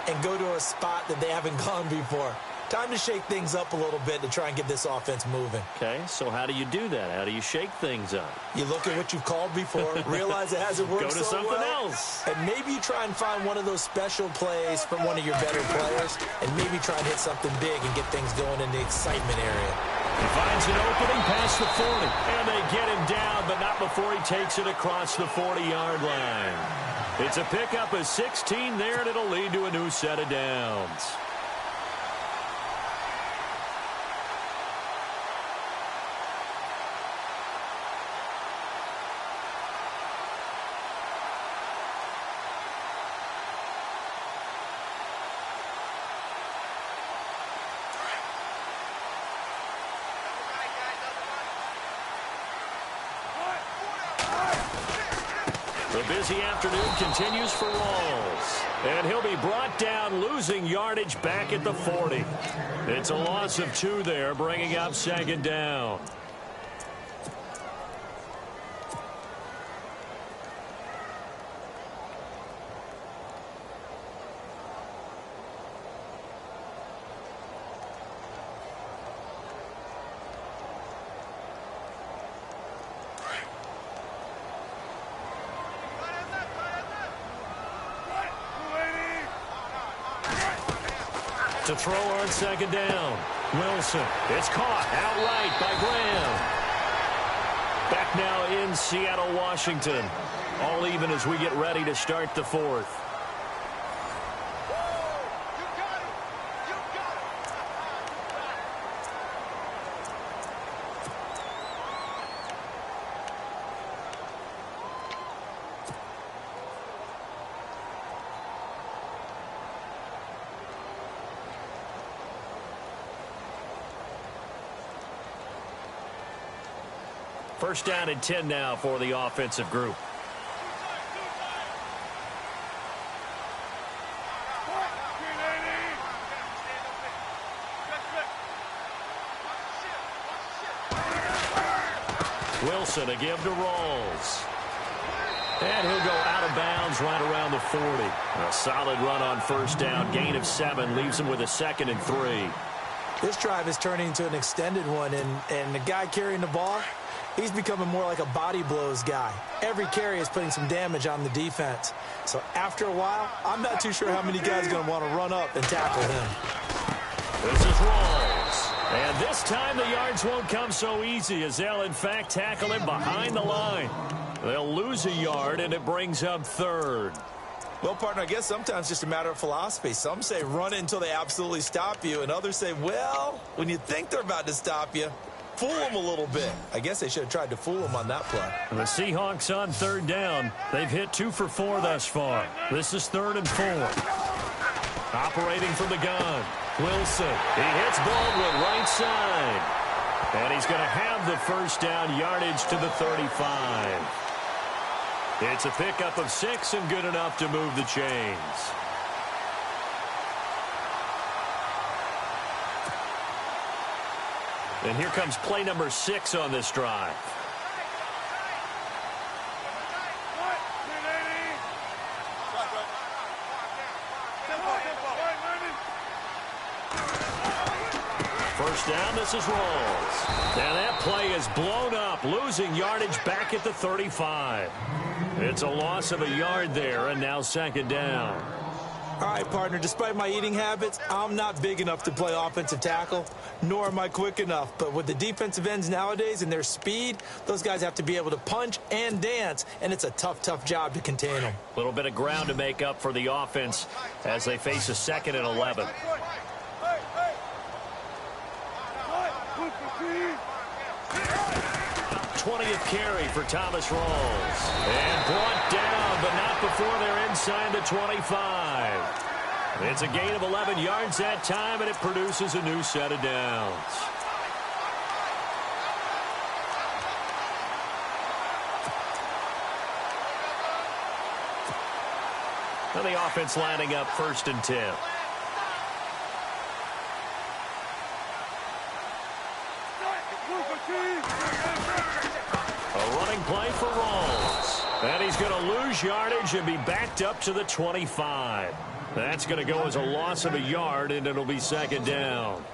and go to a spot that they haven't gone before. Time to shake things up a little bit to try and get this offense moving. Okay, so how do you do that? How do you shake things up? You look at what you've called before, realize it hasn't worked Go to so something well, else. and maybe you try and find one of those special plays from one of your better players, and maybe try and hit something big and get things going in the excitement area. He finds an opening past the 40, and they get him down, but not before he takes it across the 40-yard line. It's a pickup of 16 there, and it'll lead to a new set of downs. The busy afternoon continues for Rawls. And he'll be brought down, losing yardage back at the 40. It's a loss of 2 there, bringing up 2nd down. To throw on 2nd down. Wilson. It's caught outright by Graham. Back now in Seattle, Washington. All even as we get ready to start the 4th. First down and 10 now for the offensive group. Wilson a give to Rawls. And he'll go out of bounds right around the 40. A solid run on first down. Gain of 7 leaves him with a 2nd and 3. This drive is turning into an extended one, and the guy carrying the ball, he's becoming more like a body blows guy. Every carry is putting some damage on the defense. So after a while, I'm not too sure how many guys are going to want to run up and tackle him. This is Rawls. And this time the yards won't come so easy as they'll, in fact, tackle him behind the line. They'll lose a yard, and it brings up 3rd. Well, partner, I guess sometimes it's just a matter of philosophy. Some say run it until they absolutely stop you, and others say, well, when you think they're about to stop you, fool them a little bit. I guess they should have tried to fool them on that play. The Seahawks on 3rd down. They've hit 2 for 4 thus far. This is 3rd and 4. Operating from the gun. Wilson. He hits Baldwin right side. And he's going to have the first down, yardage to the 35. It's a pickup of 6 and good enough to move the chains. And here comes play number 6 on this drive. First down, this is Rolls. And that play is blown up, losing yardage back at the 35. It's a loss of a yard there, and now second down. All right, partner, despite my eating habits, I'm not big enough to play offensive tackle, nor am I quick enough. But with the defensive ends nowadays and their speed, those guys have to be able to punch and dance, and it's a tough, tough job to contain them. A little bit of ground to make up for the offense as they face a 2nd and 11. '20th carry for Thomas Rolls. And brought down, but not before they're inside the 25. It's a gain of 11 yards that time, and it produces a new set of downs. And the offense lining up 1st and 10. A running play for Rolls. And he's going to lose yardage and be backed up to the 25. That's going to go as a loss of a yard, and it'll be second down.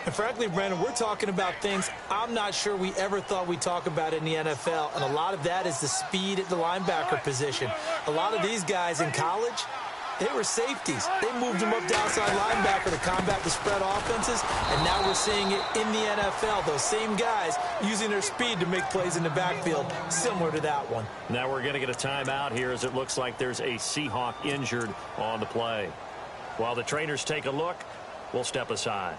And frankly, Brandon, we're talking about things I'm not sure we ever thought we'd talk about in the NFL, and a lot of that is the speed at the linebacker position. A lot of these guys in college, they were safeties. They moved them up to outside linebacker to combat the spread offenses, and now we're seeing it in the NFL. Those same guys using their speed to make plays in the backfield, similar to that one. Now we're going to get a timeout here as it looks like there's a Seahawk injured on the play. While the trainers take a look, we'll step aside.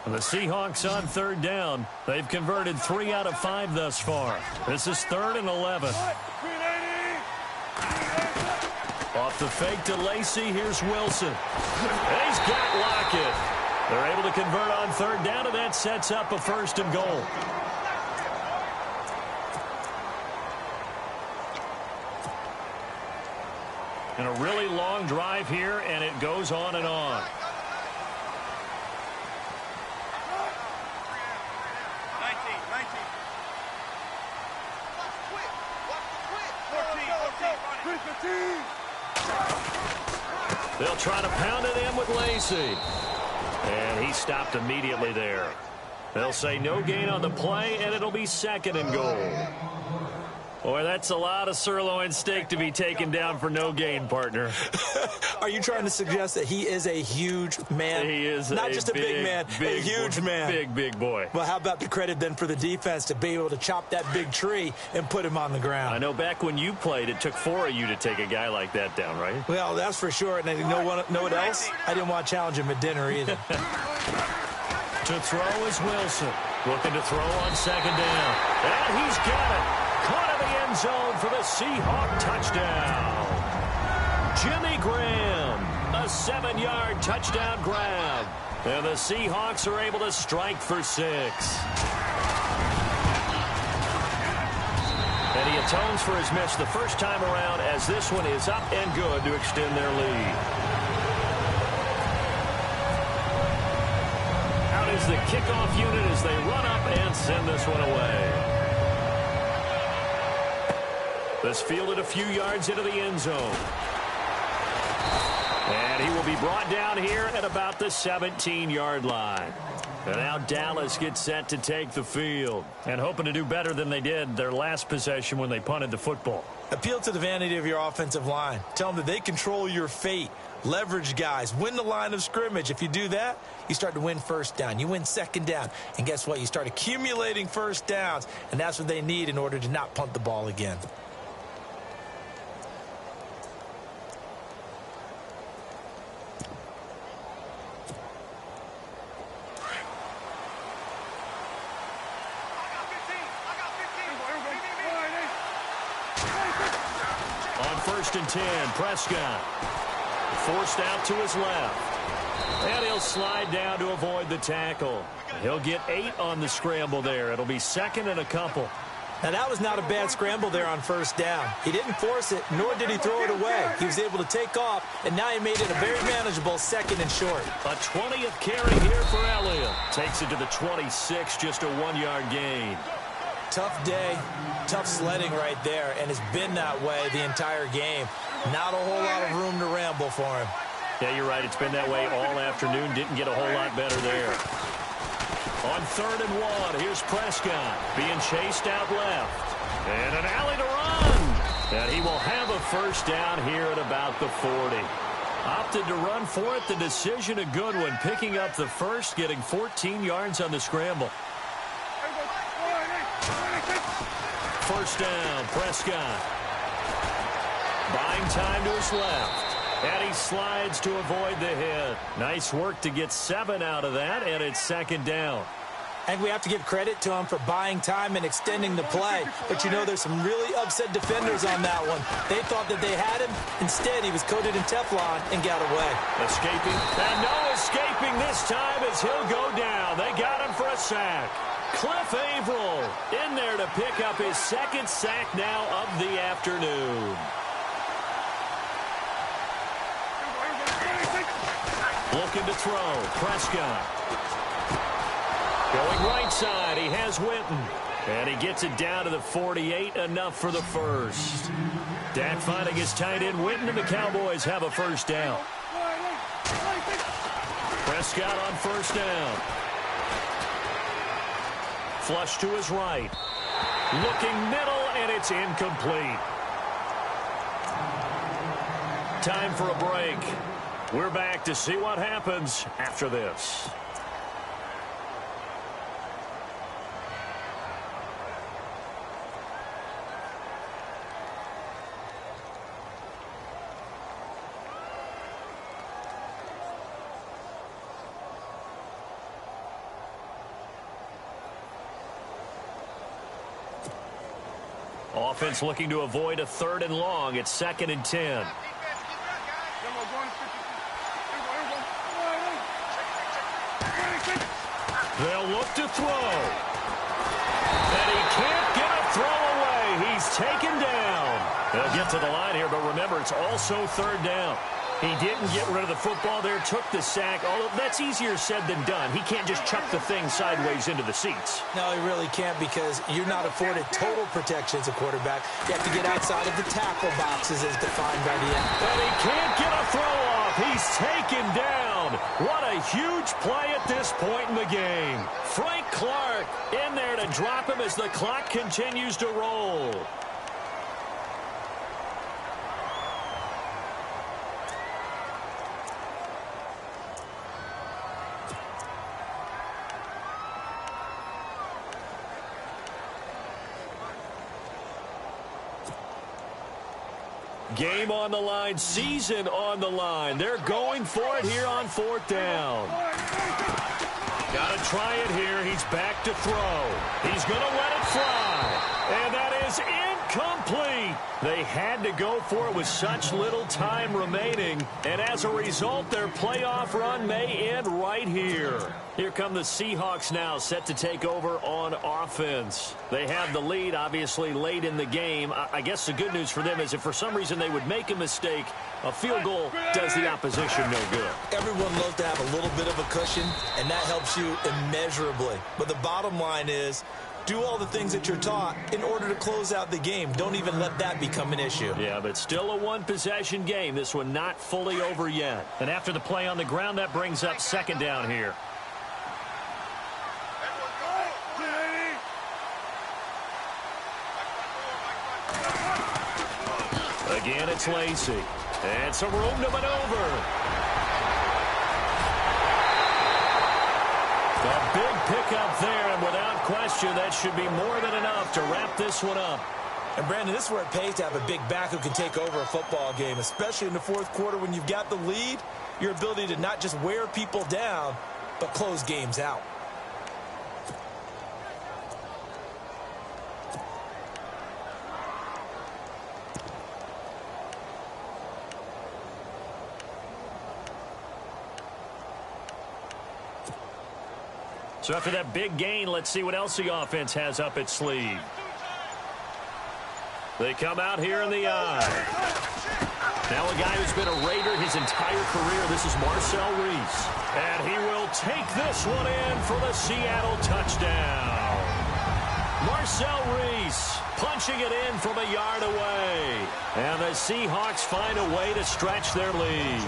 The Seahawks on 3rd down. They've converted 3 out of 5 thus far. This is 3rd and 11. Off the fake to Lacey, here's Wilson. And he's got Lockett. They're able to convert on 3rd down, and that sets up a 1st and goal. And a really long drive here, and it goes on and on. They'll try to pound it in with Lacey. And he stopped immediately there. They'll say no gain on the play, and it'll be 2nd and goal. Boy, that's a lot of sirloin steak to be taken down for no gain, partner. Are you trying to suggest that he is a huge man? He is not just a big man, a huge man. Big boy. Well, how about the credit then for the defense to be able to chop that big tree and put him on the ground? I know back when you played, it took 4 of you to take a guy like that down, right? Well, that's for sure. And you know what else? I didn't want to challenge him at dinner either. To throw is Wilson. Looking to throw on 2nd down. And he's got it. Caught in the end zone for the Seahawk touchdown. Jimmy Graham, a 7-yard touchdown grab. And the Seahawks are able to strike for 6. And he atones for his miss the first time around, as this one is up and good to extend their lead. Out is the kickoff unit as they run up and send this one away. This fielded a few yards into the end zone. And he will be brought down here at about the 17-yard line. And now Dallas gets set to take the field. And hoping to do better than they did their last possession when they punted the football. Appeal to the vanity of your offensive line. Tell them that they control your fate. Leverage guys. Win the line of scrimmage. If you do that, you start to win 1st down. You win 2nd down. And guess what? You start accumulating 1st downs. And that's what they need in order to not punt the ball again. On 1st and 10, Prescott forced out to his left. And he'll slide down to avoid the tackle. He'll get 8 on the scramble there. It'll be 2nd and a couple. Now, that was not a bad scramble there on first down. He didn't force it, nor did he throw it away. He was able to take off, and now he made it a very manageable 2nd and short. A 20th carry here for Elliott. Takes it to the 26, just a 1-yard gain. Tough day, tough sledding right there, and it's been that way the entire game. Not a whole lot of room to ramble for him. Yeah, you're right. It's been that way all afternoon. Didn't get a whole lot better there. On 3rd and 1, here's Prescott being chased out left. And an alley to run. And he will have a first down here at about the 40. Opted to run for it. The decision a good one. Picking up the first, getting 14 yards on the scramble. First down, Prescott. Buying time to his left. And he slides to avoid the hit. Nice work to get 7 out of that, and it's 2nd down. And we have to give credit to him for buying time and extending the play. But, you know, there's some really upset defenders on that one. They thought that they had him. Instead, he was coated in Teflon and got away. Escaping. And no escaping this time as he'll go down. They got him for a sack. Cliff Averill in there to pick up his 2nd sack now of the afternoon. Looking to throw. Prescott. Going right side. He has Witten. And he gets it down to the 48. Enough for the first. Dak finding his tight end Witten, and the Cowboys have a first down. Prescott on first down. Flush to his right. Looking middle, and it's incomplete. Time for a break. We're back to see what happens after this. Offense looking to avoid a 3rd and long. It's 2nd and 10. They'll look to throw. And he can't get a throw away. He's taken down. They'll get to the line here, but remember, it's also 3rd down. He didn't get rid of the football there, took the sack. Although that's easier said than done. He can't just chuck the thing sideways into the seats. No, he really can't, because you're not afforded total protection as a quarterback. You have to get outside of the tackle boxes as defined by the end. And he can't get a throw off. He's taken down. What a huge play at this point in the game. Frank Clark in there to drop him as the clock continues to roll. Game on the line, season on the line. They're going for it here on 4th down. Got to try it here. He's back to throw. He's going to let it fly. And that is incomplete. They had to go for it with such little time remaining. And as a result, their playoff run may end right here. Here come the Seahawks now, set to take over on offense. They have the lead, obviously, late in the game. I guess the good news for them is if for some reason they would make a mistake, a field goal does the opposition no good. Everyone loves to have a little bit of a cushion, and that helps you immeasurably. But the bottom line is, do all the things that you're taught in order to close out the game. Don't even let that become an issue. Yeah, but still a one-possession game. This one not fully over yet. And after the play on the ground, that brings up 2nd down here. Again, it's Lacy. And some room to maneuver. A big pickup there, and without question, that should be more than enough to wrap this one up. And, Brandon, this is where it pays to have a big back who can take over a football game, especially in the 4th quarter when you've got the lead, your ability to not just wear people down, but close games out. So after that big gain, let's see what else the offense has up its sleeve. They come out here in the eye. Now a guy who's been a Raider his entire career. This is Marcel Reese. And he will take this one in for the Seattle touchdown. Marcel Reese punching it in from a yard away. And the Seahawks find a way to stretch their lead.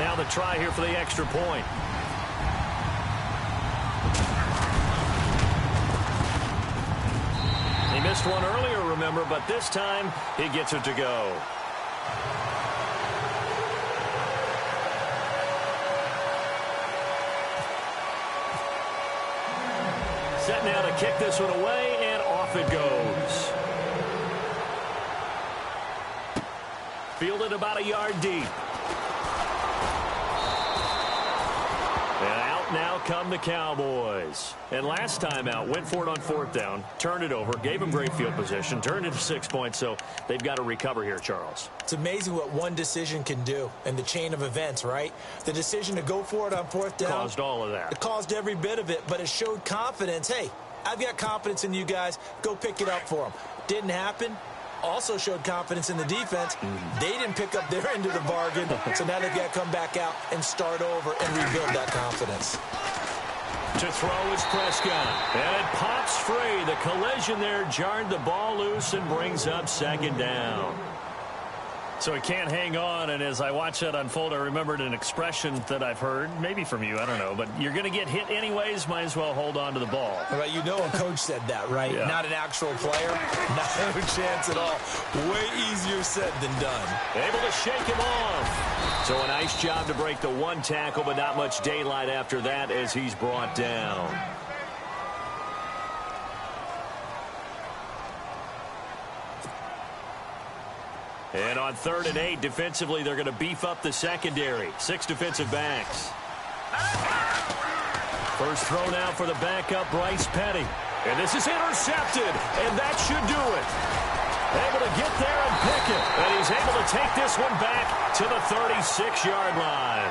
Now the try here for the extra point. He missed one earlier, remember, but this time he gets it to go. Set now to kick this one away, and off it goes. Fielded about a yard deep. And out now come the Cowboys. And last time out, went for it on fourth down, turned it over, gave them great field position, turned it to 6 points, so they've got to recover here, Charles. It's amazing what one decision can do in the chain of events, right? The decision to go for it on fourth down. Caused all of that. It caused every bit of it, but it showed confidence. Hey, I've got confidence in you guys. Go pick it up for them. Didn't happen. Also showed confidence in the defense. They didn't pick up their end of the bargain, so now they've got to come back out and start over and rebuild that confidence. To throw is Prescott, and it pops free. The collision there jarred the ball loose and brings up second down. So he can't hang on, and as I watch that unfold, I remembered an expression that I've heard, maybe from you, I don't know, but you're going to get hit anyways, might as well hold on to the ball. Well, you know a coach said that, right? Yeah. Not an actual player. Not a chance at all. Way easier said than done. Able to shake him off. So a nice job to break the one tackle, but not much daylight after that as he's brought down. And on 3rd and 8, defensively, they're going to beef up the secondary. 6 defensive backs. First throw now for the backup, Bryce Petty. And this is intercepted, and that should do it. Able to get there and pick it. And he's able to take this one back to the 36-yard line.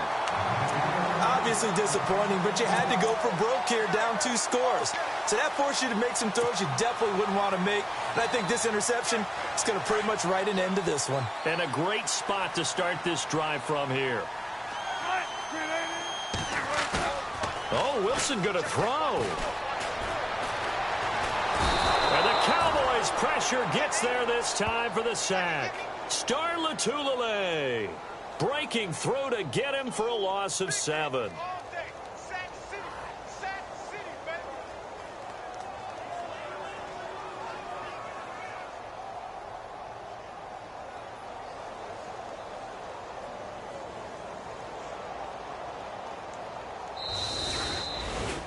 Obviously disappointing, but you had to go for broke here, down 2 scores. So that forced you to make some throws you definitely wouldn't want to make. And I think this interception is going to pretty much write an end to this one. And a great spot to start this drive from here. Oh, Wilson going to throw. And the Cowboys pressure gets there this time for the sack. Star Latulele breaking through to get him for a loss of 7.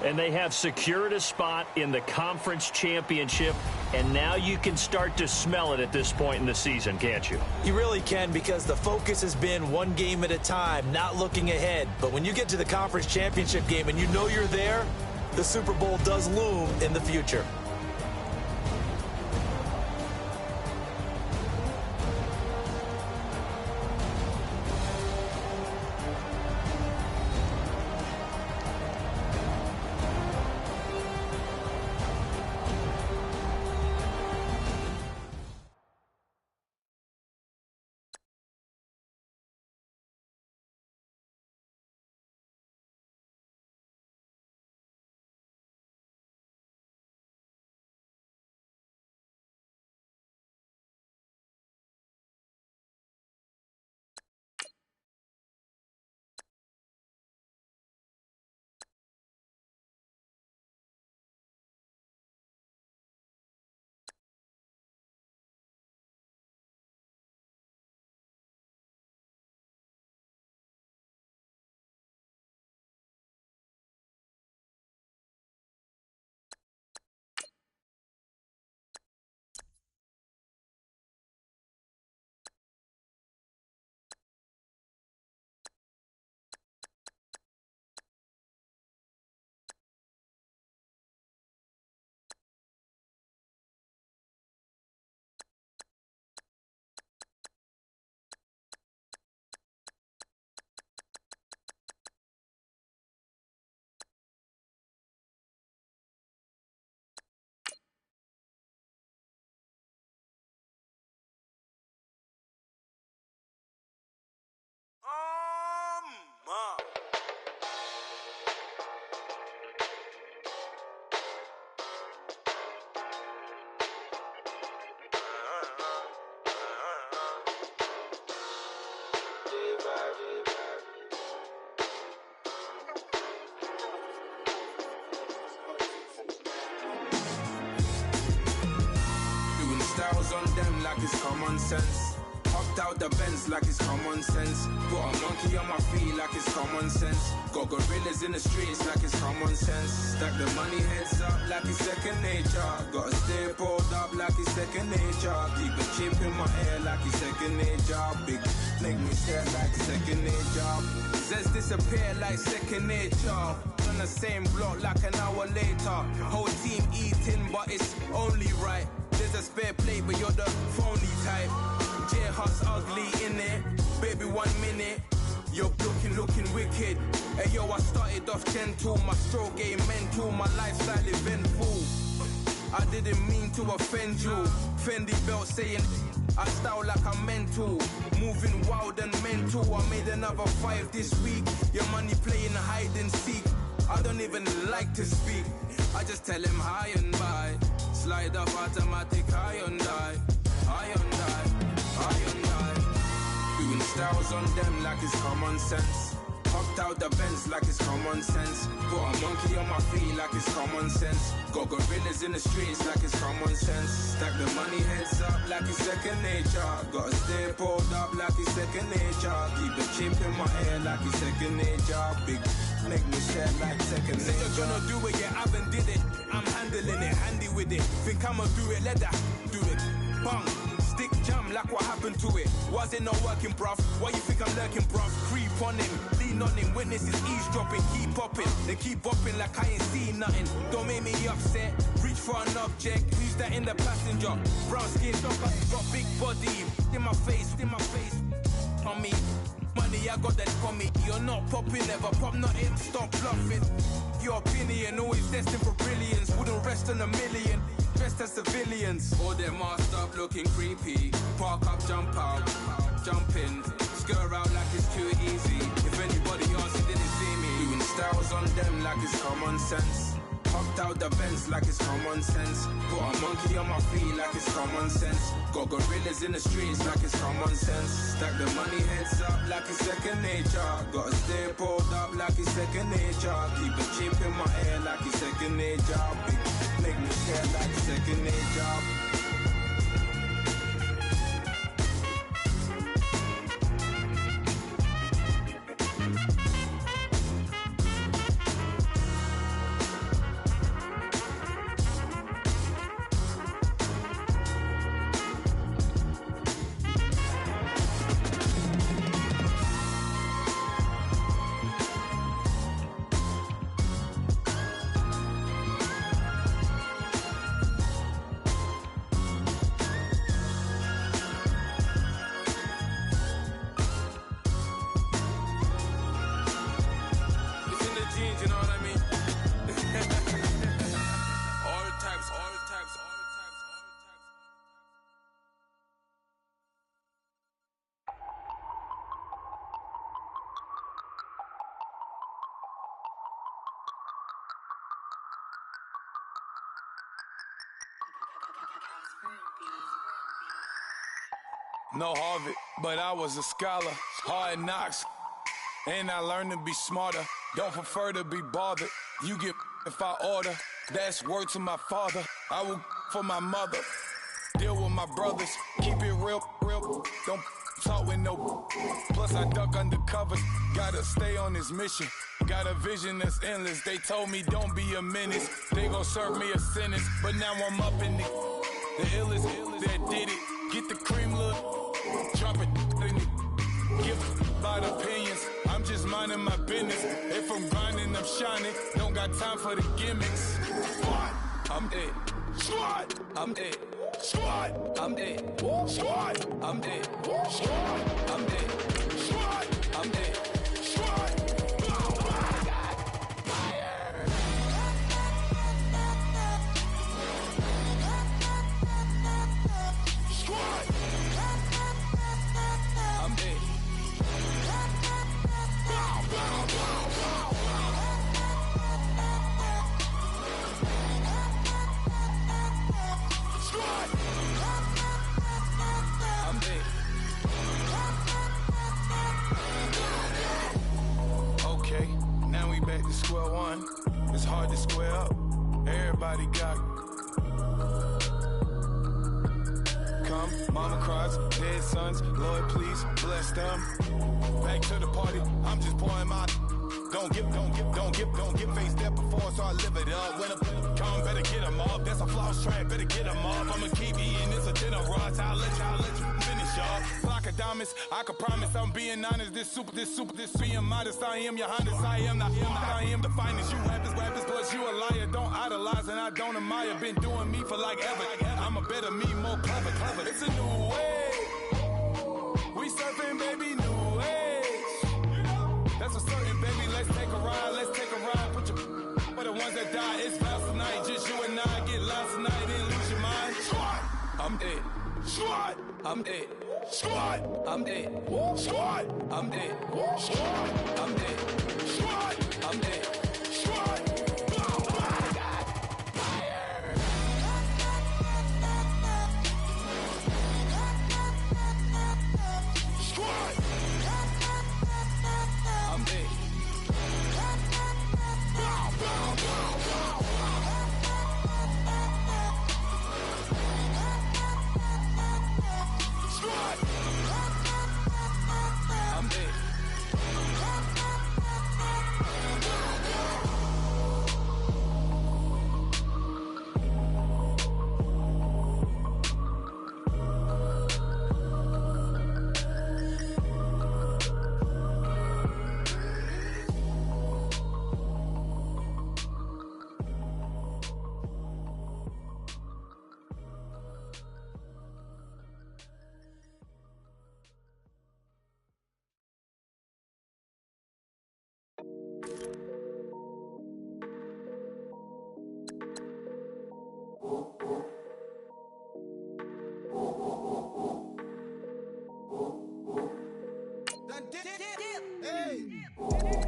And they have secured a spot in the conference championship, and now you can start to smell it at this point in the season, can't you? You really can, because the focus has been one game at a time, not looking ahead. But when you get to the conference championship game and you know you're there, the Super Bowl does loom in the future. them like it's common sense. Hopped out the Benz like it's common sense. Put a monkey on my feet like it's common sense. Got gorillas in the streets like it's common sense. Stack the money heads up like it's second nature. Gotta stay pulled up like it's second nature. Keep a chip in my ear like it's second nature. Big make me stare like second nature. Says disappear like second nature. On the same block like an hour later. Whole team eating but it's only right. There's a spare plate but you're the phony type. J-Hut's ugly in it, baby 1 minute. You're looking wicked. Hey yo, I started off gentle, my stroke game mental, my lifestyle eventful. I didn't mean to offend you. Fendi belt saying I style like I'm mental. Moving wild and mental. I made another 5 this week. Your money playing hide and seek. I don't even like to speak. I just tell him hi and bye. Slide up automatic Hyundai. Doing styles on them like it's common sense. Hopped out the Benz like it's common sense. Put a monkey on my feet like it's common sense. Got gorillas in the streets like it's common sense. Stack the money heads up like it's second nature. Gotta stay pulled up like it's second nature. Keep a chip in my ear like it's second nature. Big make me stare like second nature. Say you're gonna do it, yeah, I haven't did it. I'm handling it, handy with it. Think I'ma do it, let that do it. Bang. Stick jam like what happened to it. Was it not working, bruv? Why you think I'm lurking, bruv? Creep on him, lean on him. Witnesses eavesdropping, keep popping. They keep bopping like I ain't seen nothing. Don't make me upset. Reach for an object. Who's that in the passenger? Brown skin, got big body. In my face. On me. Money, I got that for me. You're not popping, never pop nothing. Stop bluffing. Your opinion, always destined for brilliance. Wouldn't rest on a million. Dressed as civilians. All them masked up looking creepy. Park up, jump out, jump in. Skirt out like it's too easy. If anybody else didn't see me. Doing styles on them like it's common sense. Hopped out the Benz like it's common sense. Put a monkey on my feet like it's common sense. Got gorillas in the streets like it's common sense. Stack the money heads up like it's second nature. Gotta stay pulled up like it's second nature. Keep a chip in my ear like it's second nature. Big make me stare like second nature. No Harvard, but I was a scholar. Hard knocks, and I learned to be smarter. Don't prefer to be bothered. You get if I order. That's word to my father. I will for my mother. Deal with my brothers. Keep it real. Don't talk with no. Plus I duck under covers. Gotta stay on this mission. Got a vision that's endless. They told me don't be a menace. They gon' serve me a sentence. But now I'm up in the illest that did it. Get the cream look. Drop it in it. Give about opinions. I'm just minding my business. If I'm grinding, I'm shining. Don't got time for the gimmicks. Squad, I'm dead. Squad, I'm dead. Squad, I'm dead. Squad, I'm dead. Squad, I'm dead. Squad, I'm dead. Squad. Square one, it's hard to square up. Everybody got come Mama cries, dead sons, Lord please bless them. Back to the party, I'm just pouring my. Don't get face there before, so I live it up. When a come, better get them up. That's a floss track, better get them up. I'ma keep eating, it's a dinner rush. I'll let you finish up. Flock of diamonds, I can promise I'm being honest. This being modest. I am your highness, I am the finest. You rappers, plus you a liar. Don't idolize and I don't admire. Been doing me for like ever. I'm a better me, more clever. It's a new way. We surfing, baby, new age. That's a certain, baby. Let's take a ride. Put your for the ones that die. It's vows tonight. Just you and I get lost tonight. Then lose your mind. I'm dead. I'm dead. I'm dead. I'm dead. I'm dead. I'm dead.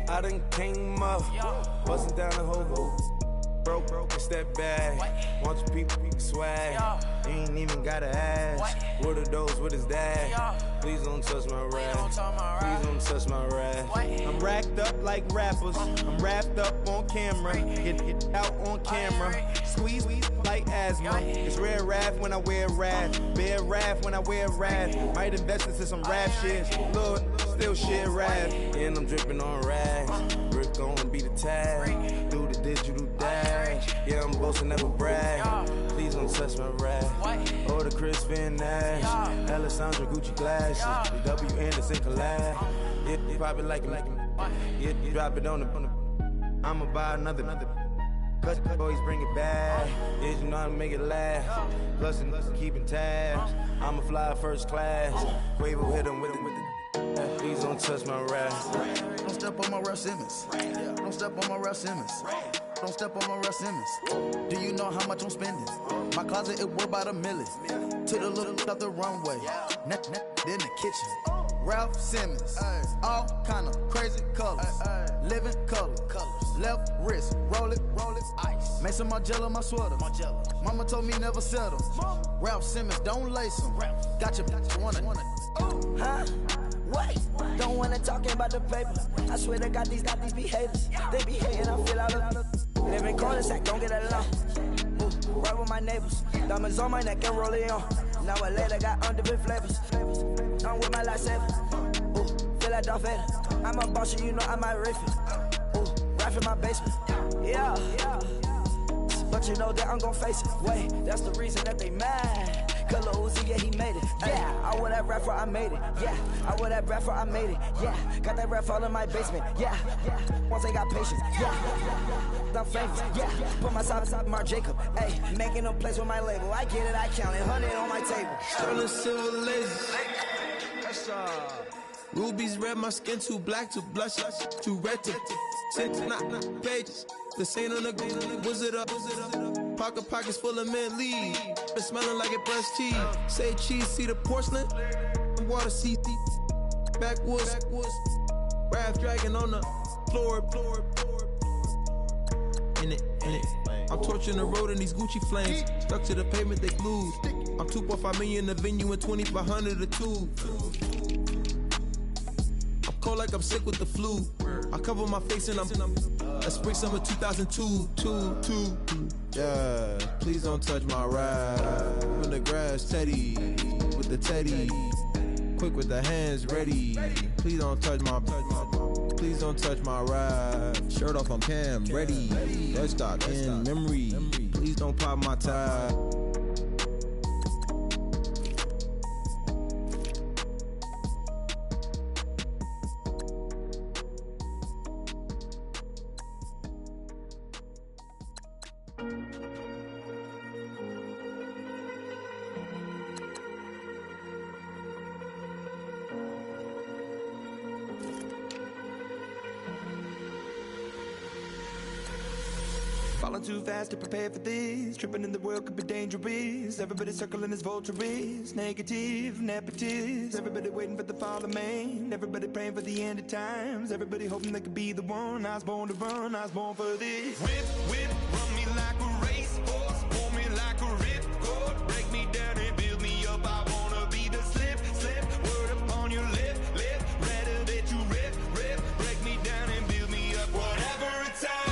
I done came up, bustin' down the whole broke, it's that bag. Want your people swag, you ain't even gotta ask. What are those, what is that? Please don't touch my rap, please don't touch my rap. I'm racked up like rappers, I'm wrapped up on camera. Get out on camera, squeeze like asthma. It's rare wrath when I wear wrath, bare wrath when I wear wrath. Might invest into some rap shit, look, still shit rap. And I'm dripping on rags, Rick gonna be the tag. Do the digital dash, yeah, I'm boasting, never brag. Please don't touch my rap, or the Chris Finn Nash, Alessandra Gucci glasses, the W Anderson collab. Yeah, you probably like it, yeah, you drop it on the. I'ma buy another. Cause boys bring it back, yeah, you know how to make it laugh. Plus and keeping tabs, I'ma fly first class. Quavo hit him with it. Please don't touch my rap. Don't step on my Ralph Simmons. Don't step on my Ralph Simmons. Don't step on my Ralph Simmons. Do you know how much I'm spending? My closet, it worth about $1 million. To the little up the runway. In the kitchen. Ralph Simmons. All kind of crazy colors. Living color. Left wrist. Roll it. Ice. Make some Margiela my sweater. Mama told me never settle. Ralph Simmons, don't lace him. Got your wanna. Huh? Wait, don't wanna talk about the paper. I swear to God, these be haters. They be hating, I feel out of live in cul-de-sac, don't get along. Right with my neighbors. Diamonds on my neck and roll it on. Now I later got underbit flavors. I'm with my lifesaver. Feel like Darth Vader. I'm a boss, you know I might riff it. Right in my basement. Yeah. But you know that I'm gon' face it. Wait, that's the reason that they mad. Color Uzi, yeah, he made it. Yeah, I wear that rapper, I made it. Yeah, I wear that rapper, I made it. Yeah, got that rap all in my basement. Yeah, once I got patience. Yeah, I'm famous. Yeah, put myself inside Marc Jacob. Hey, making a place with my label. I get it, I count it. 100 on my table. Sterling silver lasers. Rubies red, my skin too black to blush, too red to six, not pages. The scene on the wizard up. Pockets full of mint leaves. It's smelling like it brushed teeth. Say cheese, see the porcelain. Water, see backwoods. Raft dragging on the floor. In it. I'm torching the road in these Gucci flames. Stuck to the pavement, they glued. I'm 2.5 million in the venue and 2,500 a tube. I'm cold like I'm sick with the flu. I cover my face and I'm spring summer 2002. Yeah, please don't touch my ride. In the grass, Teddy. with the teddy. Quick with the hands ready. Please don't touch my ride. Shirt off on cam, ready. Let's stop in memory. Please don't pop my tie. Falling too fast to prepare for this. Tripping in the world could be dangerous. Everybody circling as vultures. Negative, nepotist. Everybody waiting for the fall of man. Everybody praying for the end of times. Everybody hoping they could be the one. I was born to run, I was born for this. Whip, whip, run me like a racehorse. Pull me like a ripcord. Break me down and build me up. I wanna be the slip, slip. Word upon your lip, lip. Rather that you rip, rip. Break me down and build me up. Whatever it takes.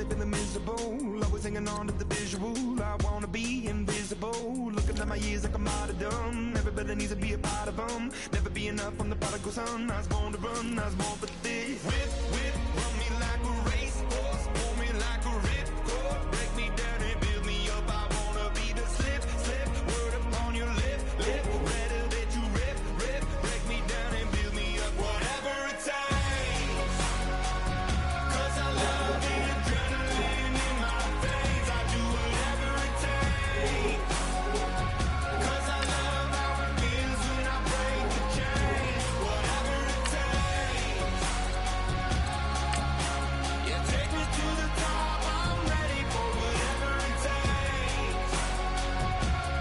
Feeling miserable, always hanging on to the visual. I wanna be invisible, looking at my years like I'm out of dumb. Everybody needs to be a part of them. Never be enough from the prodigal son. I was born to run, I was born for this. Whip, whip, run me like a racehorse. Pull me like a ripcord. Break me down and build me up. I wanna be the slip, slip. Word upon your lip, lip. Rather that you rip, rip. Break me down and build me up. Whatever it takes. 'Cause I love the adrenaline in my veins. I do whatever it takes. 'Cause I love how it feels when I break the chains. Whatever it takes. Yeah, take me to the top. I'm ready for whatever it takes.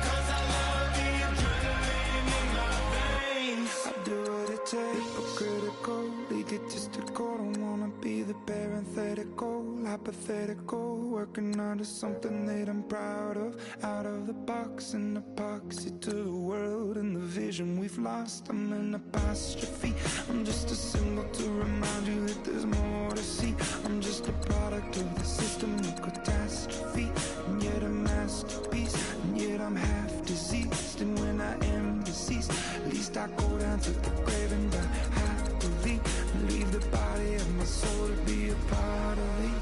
'Cause I love the adrenaline in my veins. I do what it takes. Critical, egotistical. Don't wanna be the parenthetical, hypothetical. Working onto something that I'm proud of. Out of the box, an epoxy to the world and the vision we've lost. I'm an apostrophe. I'm just a symbol to remind you that there's more to see. I'm just a product of the system of catastrophe, and yet a masterpiece. And yet I'm half diseased, and when I am deceased, at least I go down to the grave and die happily. Leave the body of my soul to be a part of me.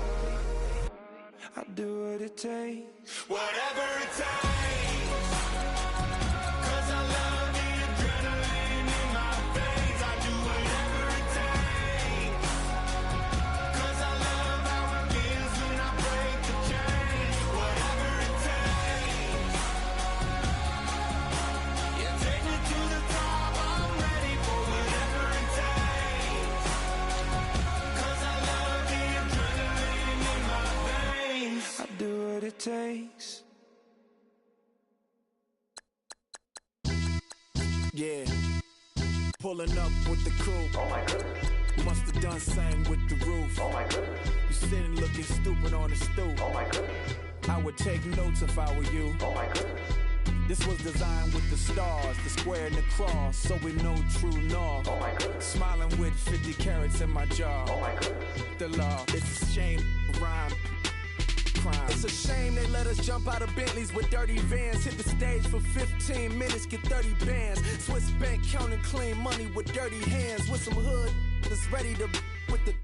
I do what it takes. Whatever it takes. 'Cause I love the adrenaline in my veins. I do whatever it takes. 'Cause I love how it feels when I break the chains. Whatever it takes. Yeah, take me to the top. I'm ready for whatever it takes. 'Cause I love the adrenaline in my veins. I do what it takes. Yeah, pulling up with the crew. Oh my goodness. Must have done same with the roof. Oh my goodness. You sitting looking stupid on the stoop. Oh my goodness. I would take notes if I were you. Oh my goodness. This was designed with the stars, the square and the cross, so we know true north. Oh my goodness. Smiling with 50 carats in my jaw. Oh my goodness. The law, it's a shame, rhyme. Crime. It's a shame they let us jump out of Bentleys with dirty vans. Hit the stage for 15 minutes, get 30 bands. Swiss bank counting clean money with dirty hands. With some hood that's ready to with the